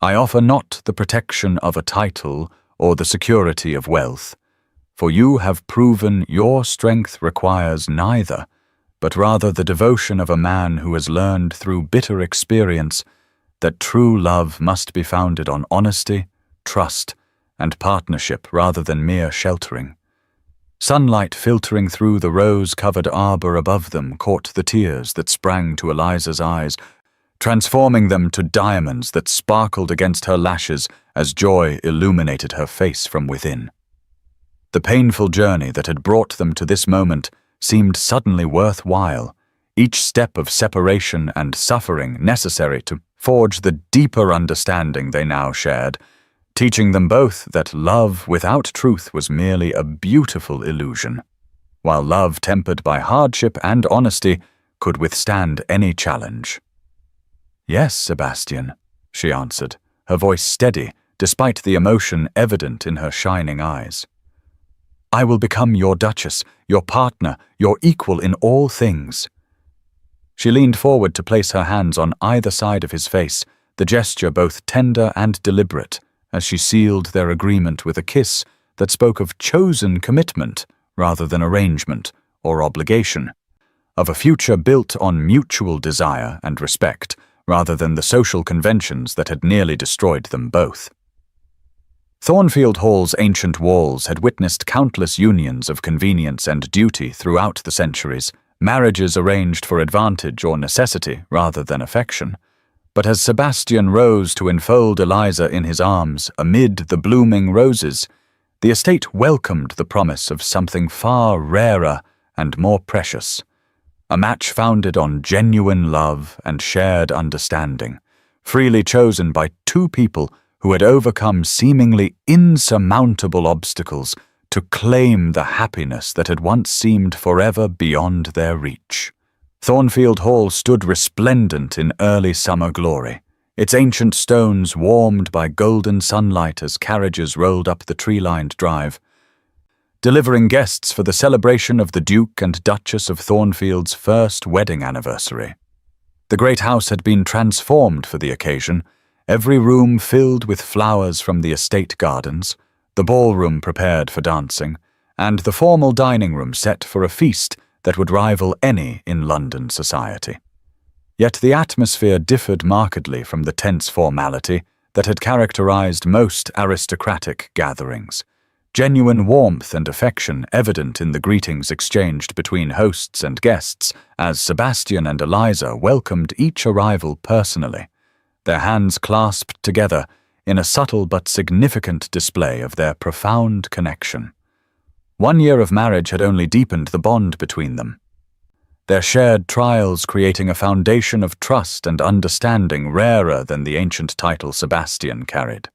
I offer not the protection of a title or the security of wealth, for you have proven your strength requires neither, but rather the devotion of a man who has learned through bitter experience that true love must be founded on honesty, trust, and partnership rather than mere sheltering." Sunlight filtering through the rose-covered arbor above them caught the tears that sprang to Eliza's eyes, transforming them to diamonds that sparkled against her lashes as joy illuminated her face from within. The painful journey that had brought them to this moment seemed suddenly worthwhile, each step of separation and suffering necessary to forge the deeper understanding they now shared, teaching them both that love without truth was merely a beautiful illusion, while love tempered by hardship and honesty could withstand any challenge. "Yes, Sebastian," she answered, her voice steady despite the emotion evident in her shining eyes. "I will become your Duchess, your partner, your equal in all things." She leaned forward to place her hands on either side of his face, the gesture both tender and deliberate, as she sealed their agreement with a kiss that spoke of chosen commitment rather than arrangement or obligation, of a future built on mutual desire and respect rather than the social conventions that had nearly destroyed them both. Thornfield Hall's ancient walls had witnessed countless unions of convenience and duty throughout the centuries, marriages arranged for advantage or necessity rather than affection. But as Sebastian rose to enfold Eliza in his arms amid the blooming roses, the estate welcomed the promise of something far rarer and more precious. A match founded on genuine love and shared understanding, freely chosen by two people who had overcome seemingly insurmountable obstacles to claim the happiness that had once seemed forever beyond their reach. Thornfield Hall stood resplendent in early summer glory, its ancient stones warmed by golden sunlight as carriages rolled up the tree-lined drive, delivering guests for the celebration of the Duke and Duchess of Thornfield's first wedding anniversary. The great house had been transformed for the occasion, every room filled with flowers from the estate gardens, the ballroom prepared for dancing, and the formal dining room set for a feast that would rival any in London society. Yet the atmosphere differed markedly from the tense formality that had characterized most aristocratic gatherings. Genuine warmth and affection evident in the greetings exchanged between hosts and guests as Sebastian and Eliza welcomed each arrival personally, their hands clasped together in a subtle but significant display of their profound connection. 1 year of marriage had only deepened the bond between them, their shared trials creating a foundation of trust and understanding rarer than the ancient title Sebastian carried.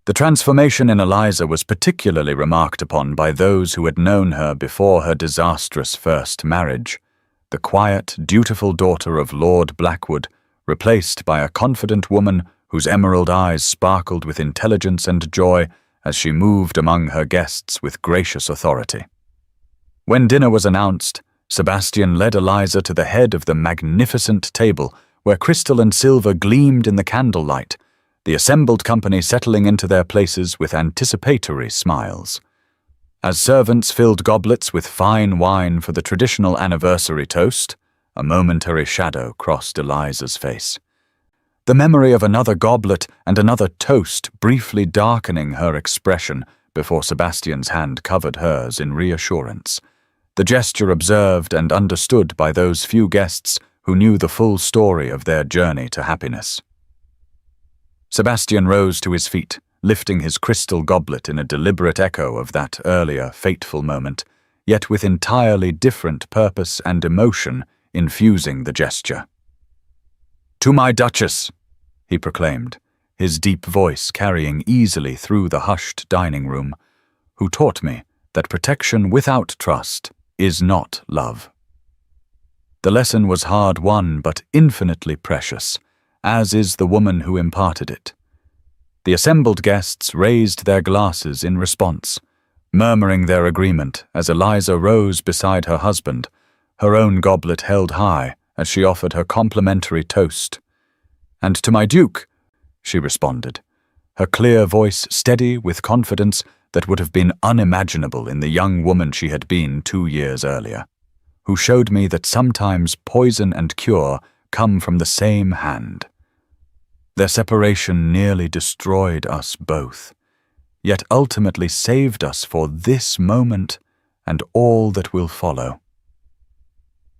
The transformation in Eliza was particularly remarked upon by those who had known her before her disastrous first marriage. The quiet, dutiful daughter of Lord Blackwood, replaced by a confident woman whose emerald eyes sparkled with intelligence and joy as she moved among her guests with gracious authority. When dinner was announced, Sebastian led Eliza to the head of the magnificent table where crystal and silver gleamed in the candlelight, the assembled company settling into their places with anticipatory smiles. As servants filled goblets with fine wine for the traditional anniversary toast, a momentary shadow crossed Eliza's face. The memory of another goblet and another toast briefly darkening her expression before Sebastian's hand covered hers in reassurance. The gesture observed and understood by those few guests who knew the full story of their journey to happiness. Sebastian rose to his feet, lifting his crystal goblet in a deliberate echo of that earlier fateful moment, yet with entirely different purpose and emotion infusing the gesture. "To my Duchess," he proclaimed, his deep voice carrying easily through the hushed dining room, "who taught me that protection without trust is not love." The lesson was hard-won but infinitely precious, as is the woman who imparted it. The assembled guests raised their glasses in response, murmuring their agreement as Eliza rose beside her husband, her own goblet held high as she offered her complimentary toast. "And to my Duke," she responded, her clear voice steady with confidence that would have been unimaginable in the young woman she had been 2 years earlier, "who showed me that sometimes poison and cure come from the same hand. Their separation nearly destroyed us both, yet ultimately saved us for this moment and all that will follow."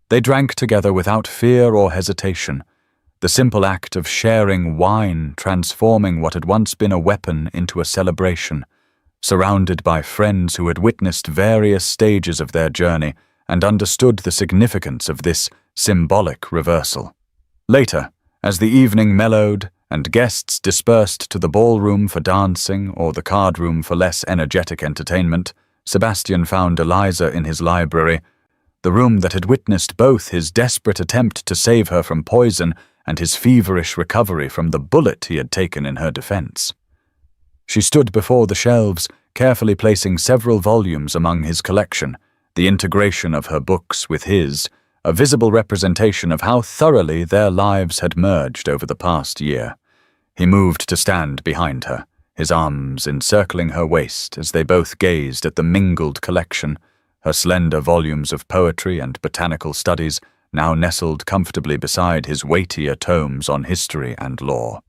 They drank together without fear or hesitation, the simple act of sharing wine transforming what had once been a weapon into a celebration, surrounded by friends who had witnessed various stages of their journey and understood the significance of this symbolic reversal. Later, as the evening mellowed and guests dispersed to the ballroom for dancing or the card room for less energetic entertainment, Sebastian found Eliza in his library, the room that had witnessed both his desperate attempt to save her from poison and his feverish recovery from the bullet he had taken in her defense. She stood before the shelves, carefully placing several volumes among his collection, the integration of her books with his, a visible representation of how thoroughly their lives had merged over the past year. He moved to stand behind her, his arms encircling her waist as they both gazed at the mingled collection, her slender volumes of poetry and botanical studies now nestled comfortably beside his weightier tomes on history and law.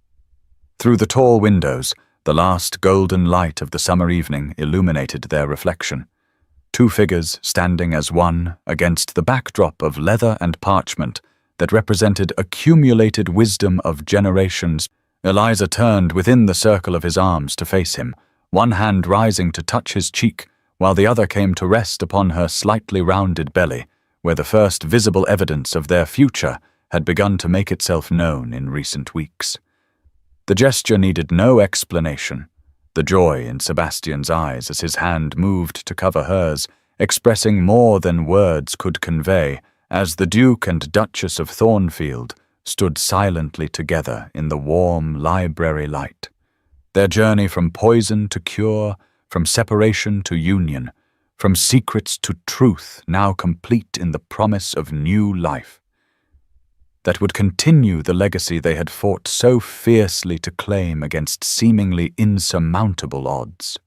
Through the tall windows, the last golden light of the summer evening illuminated their reflection. Two figures standing as one against the backdrop of leather and parchment that represented accumulated wisdom of generations. Eliza turned within the circle of his arms to face him, one hand rising to touch his cheek, while the other came to rest upon her slightly rounded belly, where the first visible evidence of their future had begun to make itself known in recent weeks. The gesture needed no explanation. The joy in Sebastian's eyes as his hand moved to cover hers, expressing more than words could convey, as the Duke and Duchess of Thornfield stood silently together in the warm library light. Their journey from poison to cure, from separation to union, from secrets to truth, now complete in the promise of new life that would continue the legacy they had fought so fiercely to claim against seemingly insurmountable odds.